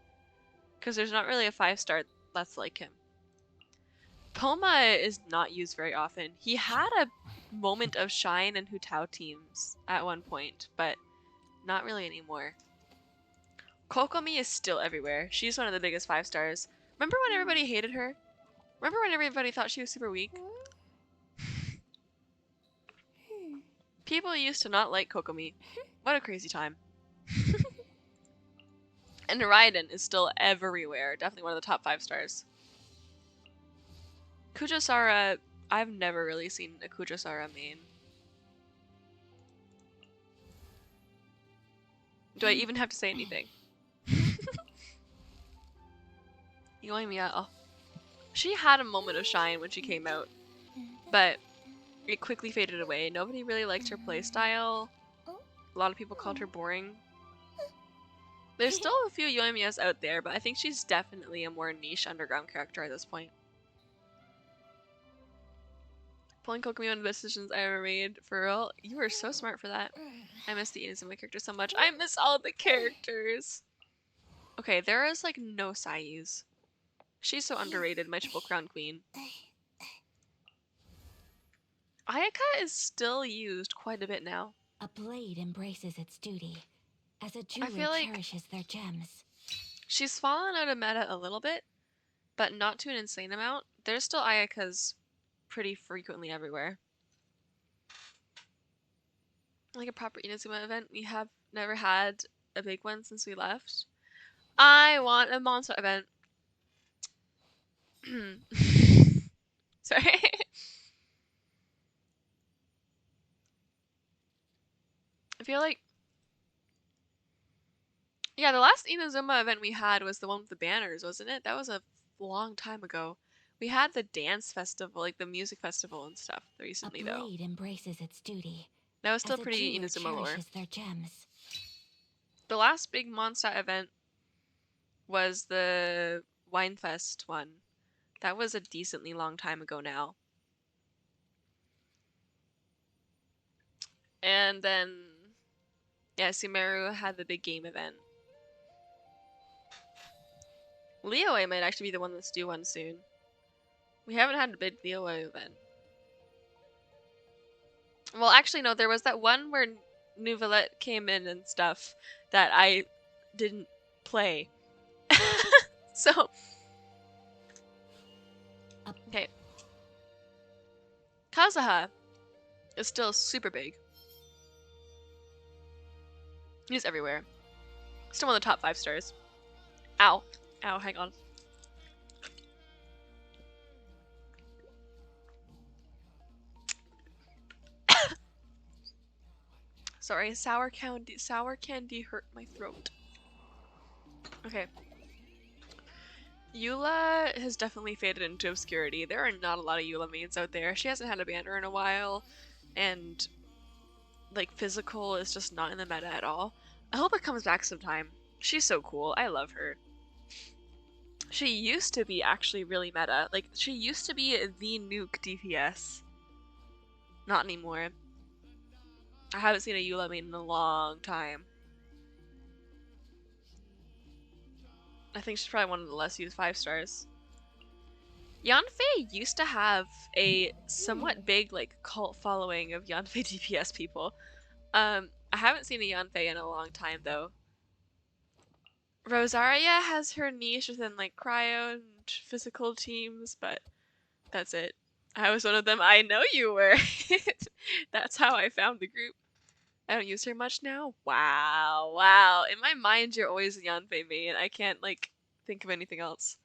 Because there's not really a 5 star that's like him. Poma is not used very often. He had a moment of shine in Hu Tao teams at one point, but not really anymore. Kokomi is still everywhere. She's one of the biggest 5 stars. Remember when everybody hated her? Remember when everybody thought she was super weak? People used to not like Kokomi. What a crazy time. And Raiden is still everywhere. Definitely one of the top 5 stars. Kujosara, I've never really seen a Kujosara main. Do I even have to say anything? Yoimiya, oh. She had a moment of shine when she came out, but it quickly faded away. Nobody really liked her playstyle. A lot of people called her boring. There's still a few Yoimiyas out there, but I think she's definitely a more niche underground character at this point. Pulling Kokomi one of the best decisions I ever made. For real, you were so smart for that. I miss the Inazuma character so much. I miss all the characters. Okay, there is like no Sayus. She's so underrated, my Triple Crown Queen. Ayaka is still used quite a bit now. A blade embraces its duty, as a I feel jeweler like cherishes their gems. she's fallen out of meta a little bit, but not to an insane amount. There's still Ayakas pretty frequently everywhere. Like a proper Inazuma event, we have never had a big one since we left. I want a monster event. Sorry. I feel like, yeah, the last Inazuma event we had was the one with the banners, wasn't it? That was a long time ago. We had the dance festival, like the music festival and stuff recently, though. A blade embraces its duty. That was still as a pretty jeweler Inazuma lore. cherishes their gems. The last big Mondstadt event was the Winefest one. That was a decently long time ago now. And then, yeah, Sumeru had the big game event. Liyue might actually be the one that's due one soon. We haven't had a big Liyue event. Well, actually, no, there was that one where Nouvellette came in and stuff that I didn't play. So, okay. Kazuha is still super big. He's everywhere. Still one of the top 5 stars. Ow. Ow, hang on. Sorry, sour candy hurt my throat. Okay. Eula has definitely faded into obscurity. There are not a lot of Eula mains out there. She hasn't had a banner in a while, and like physical is just not in the meta at all. I hope it comes back sometime. She's so cool. I love her. She used to be actually really meta. Like, she used to be the nuke DPS. Not anymore. I haven't seen a Eula main in a long time. I think she's probably one of the less used 5 stars. Yanfei used to have a somewhat big like cult following of Yanfei DPS people. I haven't seen a Yanfei in a long time though. Rosaria has her niche within like cryo and physical teams, but that's it. I was one of them. I know you were. That's how I found the group. I don't use her much now. Wow, wow. In my mind, you're always a Yanfei main. I can't like think of anything else.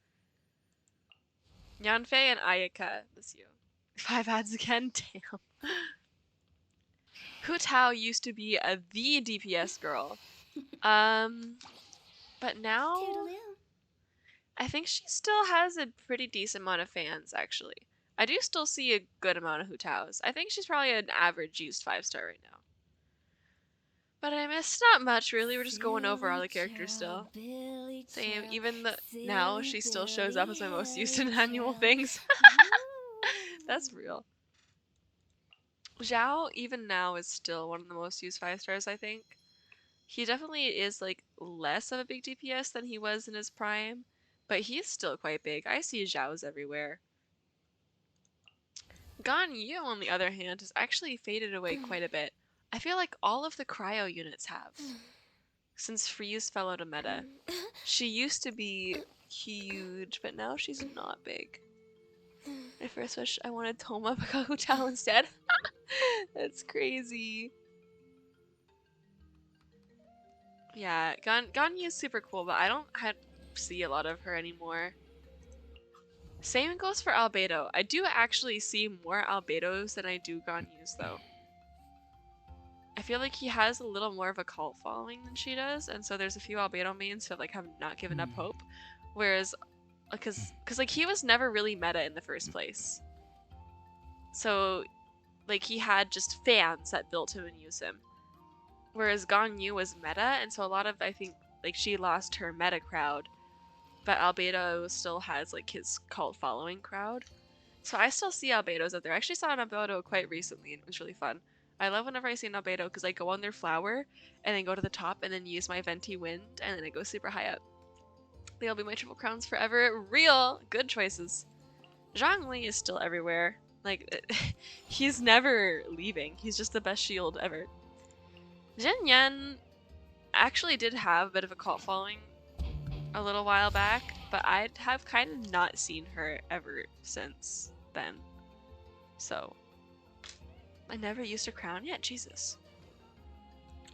Yanfei and Ayaka. That's you. 5 ads again? Damn. Hu Tao used to be the DPS girl. But now I think she still has a pretty decent amount of fans, actually. I do still see a good amount of Hu Taos. I think she's probably an average used 5 star right now. But I miss not much, really. We're just going over all the characters still. Same, even now she still shows up as my most used in annual things. That's real. Zhao, even now, is still one of the most used 5 stars, I think. He definitely is like less of a big DPS than he was in his prime, but he's still quite big. I see Zhaos everywhere. Ganyu, on the other hand, has actually faded away quite a bit. I feel like all of the cryo units have, since Freeze fell out of meta. She used to be huge, but now she's not big. I first wish I wanted Toma Bakahutao instead. That's crazy. Yeah, Ganyu is super cool, but I don't see a lot of her anymore. Same goes for Albedo. I do actually see more Albedos than I do Ganyus, though. I feel like he has a little more of a cult following than she does, and so there's a few Albedo mains who like have not given up hope, whereas because like he was never really meta in the first place. So like he had just fans that built him and used him. Whereas Ganyu was meta, and so a lot of, I think, like she lost her meta crowd, but Albedo still has like his cult following crowd. So I still see Albedos out there. I actually saw an Albedo quite recently and it was really fun. I love whenever I see an Albedo because I go on their flower and then go to the top and then use my Venti Wind and then I go super high up. They'll be my triple crowns forever. Real good choices. Zhongli is still everywhere. Like, he's never leaving. He's just the best shield ever. Jin Yan actually did have a bit of a cult following a little while back, but I have kind of not seen her ever since then. So, I never used a crown yet, Jesus.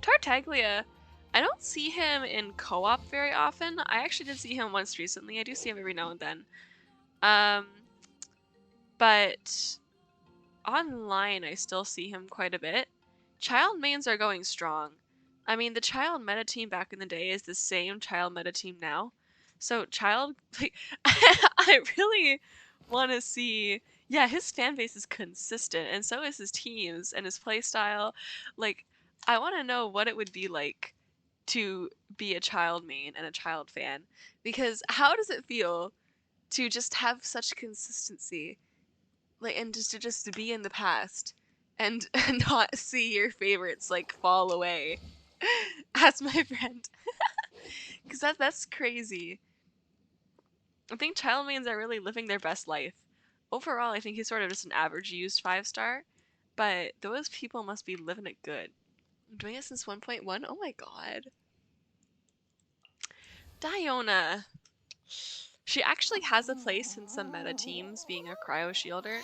Tartaglia, I don't see him in co-op very often. I actually did see him once recently. I do see him every now and then. But online I still see him quite a bit. Child mains are going strong. I mean, the child meta team back in the day is the same child meta team now. So child, like, I really want to see, yeah, his fan base is consistent and so is his teams and his playstyle. Like, I want to know what it would be like to be a child main and a child fan, because how does it feel to just have such consistency, like, and just to be in the past and not see your favorites like fall away? As my friend. Because that's crazy. I think child mains are really living their best life. Overall, I think he's sort of just an average used 5-star, but those people must be living it good. I'm doing it since 1.1? Oh my god. Diona. She actually has a place in some meta teams being a cryo shielder,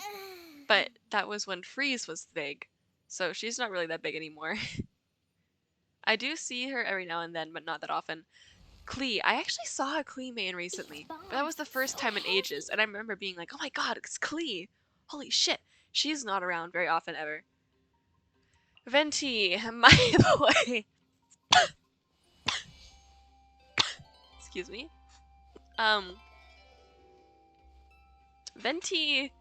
but that was when Freeze was big, so she's not really that big anymore. I do see her every now and then, but not that often. Klee. I actually saw a Klee main recently, but that was the first time in ages, and I remember being like, oh my god, it's Klee! Holy shit, she's not around very often ever. Venti, my boy! Excuse me. Venti...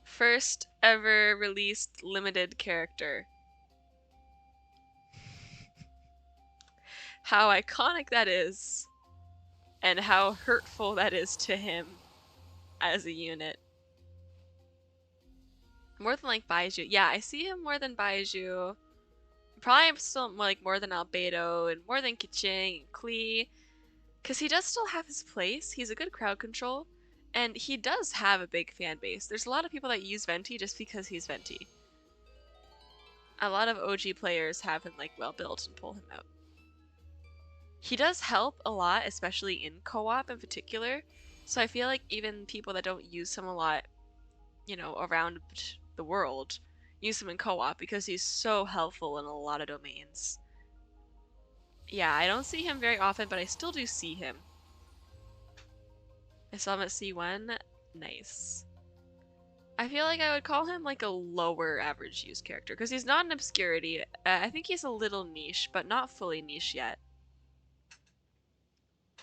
First ever released limited character. How iconic that is, and how hurtful that is to him as a unit. More than like Baiju. Yeah, I see him more than Baiju. Probably still more than Albedo and more than Keqing and Klee. Because he does still have his place. He's a good crowd control. And he does have a big fan base. There's a lot of people that use Venti just because he's Venti. A lot of OG players have him like well built and pull him out. He does help a lot, especially in co-op in particular. So I feel like even people that don't use him a lot, you know, around the world, use him in co-op because he's so helpful in a lot of domains. Yeah, I don't see him very often, but I still do see him. I saw him at C1. Nice. I feel like I would call him like a lower average use character because he's not an obscurity. I think he's a little niche, but not fully niche yet.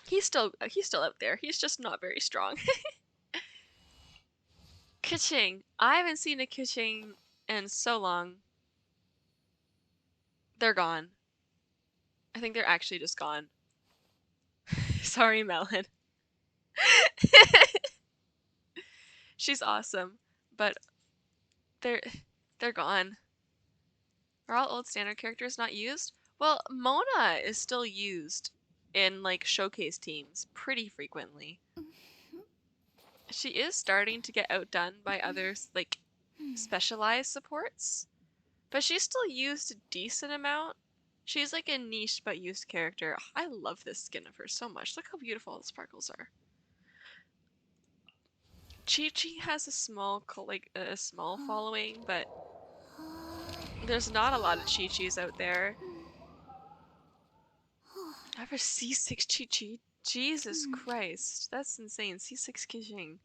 He's still out there. He's just not very strong. Keqing. I haven't seen a Keqing in so long. They're gone. I think they're actually just gone. Sorry, Melon. She's awesome, but they're gone. Are all old standard characters not used? Well, Mona is still used in like showcase teams pretty frequently. She is starting to get outdone by others like specialized supports, but she's still used a decent amount. She's like a niche but used character. I love this skin of hers so much. Look how beautiful the sparkles are. Chi-Chi has a small following, but there's not a lot of Chi-Chis out there. Ever C6 Chi-Chi? Jesus Christ, that's insane. C6 Keqing.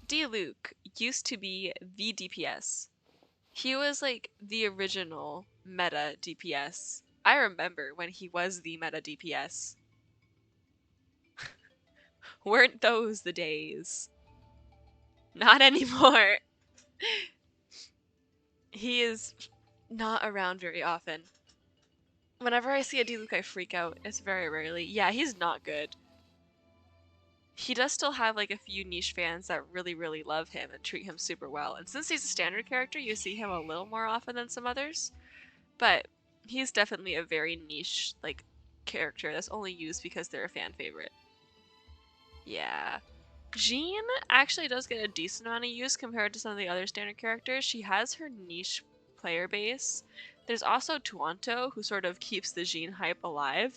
D-Luke used to be the DPS. He was like the original meta DPS I remember when he was the meta DPS. Weren't those the days? Not anymore. He is not around very often. Whenever I see a Diluc, I freak out. It's very rarely. Yeah, he's not good. He does still have like a few niche fans that really, really love him and treat him super well. And since he's a standard character, you see him a little more often than some others. But he's definitely a very niche like character that's only used because they're a fan favorite. Yeah. Jean actually does get a decent amount of use compared to some of the other standard characters. She has her niche player base. There's also Tuanto, who sort of keeps the Jean hype alive.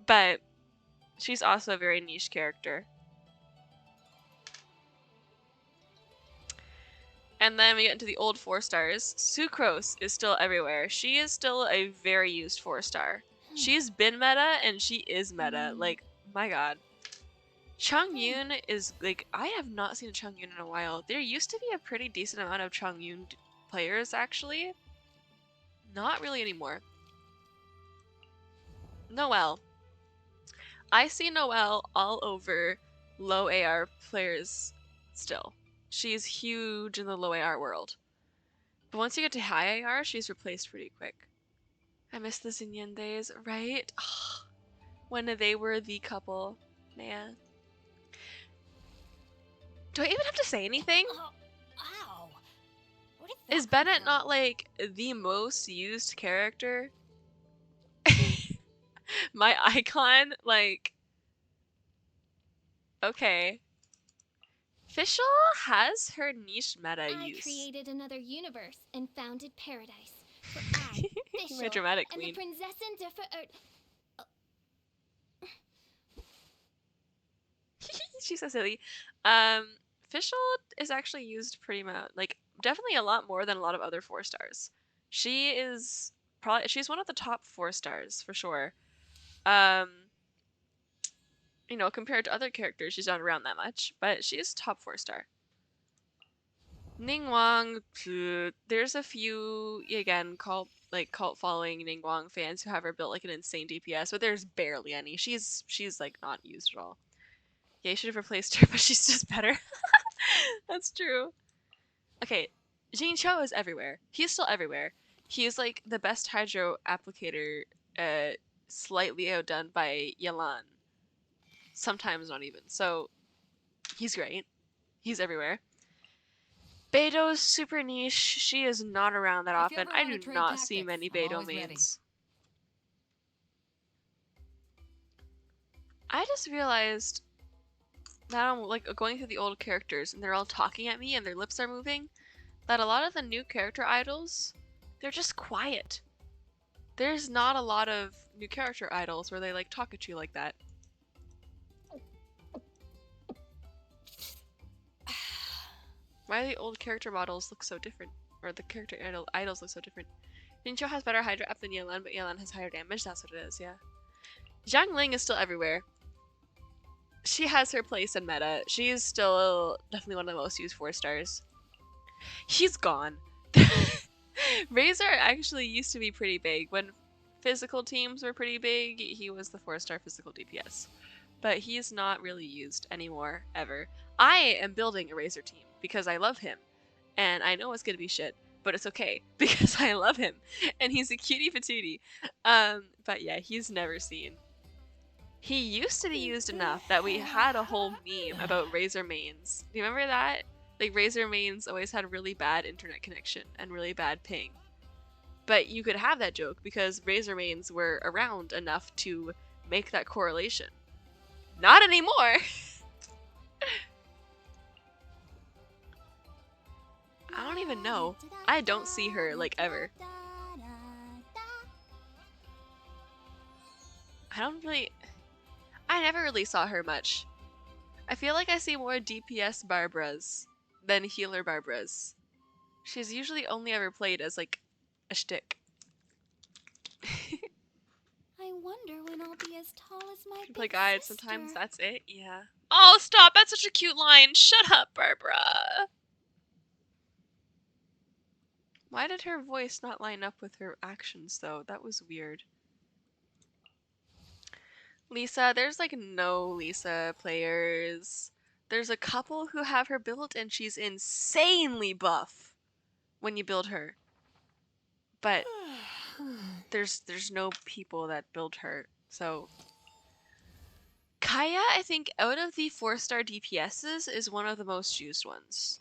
But she's also a very niche character. And then we get into the old 4-stars. Sucrose is still everywhere. She is still a very used 4-star. She's been meta, and she is meta. Like, my god. Chongyun is, like, I have not seen a Chongyun in a while. There used to be a pretty decent amount of Chongyun players, actually. Not really anymore. Noelle. I see Noelle all over low AR players still. She's huge in the low AR world. But once you get to high AR, she's replaced pretty quick. I miss the Xinyan days, right? Oh, when they were the couple. Man. Do I even have to say anything? Ow. Is Bennett not, like, the most used character? My icon? Like... Okay. Fischl has her niche meta use. I created another universe and founded paradise. For I, My Fischl, dramatic and queen. the Prinzessin She's so silly. Fischl is actually used pretty much, like, definitely a lot more than a lot of other 4-stars. She is probably, she's one of the top 4-stars for sure. You know, compared to other characters, she's not around that much, but she is top 4-star. Ningguang, there's a few, again, cult following Ningguang fans who have her built like an insane DPS, but there's barely any. She's like not used at all. Yeah, you should have replaced her, but she's just better. That's true. Okay, Jin Cho is everywhere. He's still everywhere. He's like the best hydro applicator, slightly outdone by Yelan. Sometimes not even. So, he's great. He's everywhere. Beto's super niche. She is not around that often. I do not see many Beto mains. I just realized that I'm like going through the old characters and they're all talking at me and their lips are moving, that a lot of the new character idols, they're just quiet. There's not a lot of new character idols where they like talk at you like that. Why do the old character models look so different? Or the character idols look so different? Ninja has better Hydra up than Yelan, but Yelan has higher damage. That's what it is, yeah. Zhang Ling is still everywhere. She has her place in meta. She's still definitely one of the most used 4-stars. He's gone. Razor actually used to be pretty big. When physical teams were pretty big, he was the 4-star physical DPS. But he's not really used anymore, ever. I am building a Razor team because I love him. And I know it's gonna be shit, but it's okay because I love him. And he's a cutie patootie. But yeah, he's never seen. He used to be used enough that we had a whole meme about Razor mains. Do you remember that? Like, Razor mains always had really bad internet connection and really bad ping. But you could have that joke because Razor mains were around enough to make that correlation. Not anymore! I don't even know. I don't see her, like, ever. I never really saw her much. I feel like I see more DPS Barbaras than healer Barbaras. She's usually only ever played as, like, a shtick. I wonder when I'll be as tall as my Play big guides, sister. sometimes that's it, yeah. Oh, stop! That's such a cute line! Shut up, Barbara! Why did her voice not line up with her actions, though? That was weird. Lisa, there's like no Lisa players. There's a couple who have her built, and she's insanely buff when you build her. But there's no people that build her. So Kaya, I think, out of the 4-star DPSs, is one of the most used ones.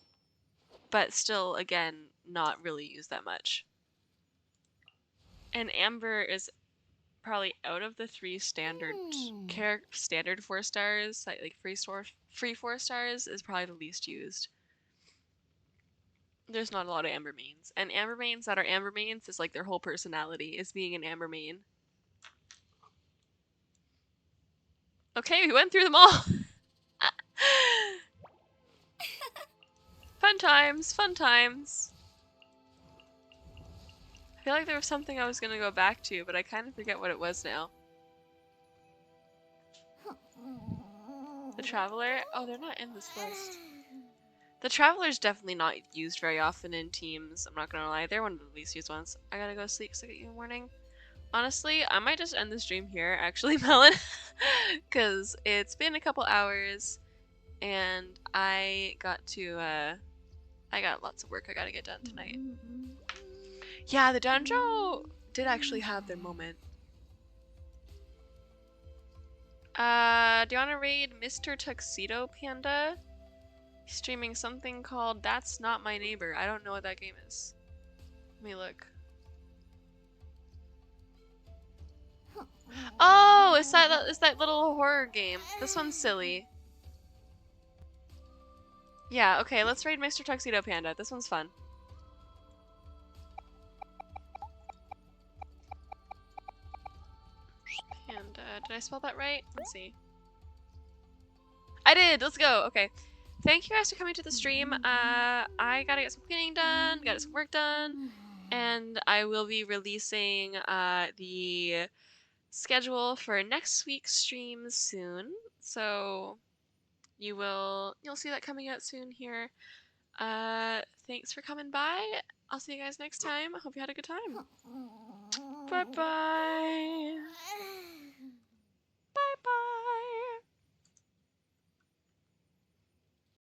But still, again, not really used that much. And Amber is probably out of the 3 standard standard 4 stars, like free 4 stars, is probably the least used. There's not a lot of Amber mains. And Amber mains that are Amber mains is like their whole personality is being an Amber main. Okay, we went through them all. Fun times, fun times. I feel like there was something I was gonna go back to, but I kind of forget what it was now. The Traveler? Oh, they're not in this list. The Traveler's definitely not used very often in teams, I'm not gonna lie. They're one of the least used ones. I gotta go sleep so I get you in the morning. Honestly, I might just end the stream here, actually, Melon. Because it's been a couple hours, and I got lots of work I gotta get done tonight. Yeah, the Downjo did actually have their moment. Do you want to raid Mr. Tuxedo Panda? He's streaming something called That's Not My Neighbor. I don't know what that game is. Let me look. Oh, it's that little horror game. This one's silly. Yeah, okay, let's raid Mr. Tuxedo Panda. This one's fun. Panda. Did I spell that right? Let's see. I did! Let's go! Okay. Thank you guys for coming to the stream. I gotta get some cleaning done, gotta get some work done, and I will be releasing the schedule for next week's stream soon. So you'll see that coming out soon here. Thanks for coming by. I'll see you guys next time. I hope you had a good time. Bye bye. Bye bye.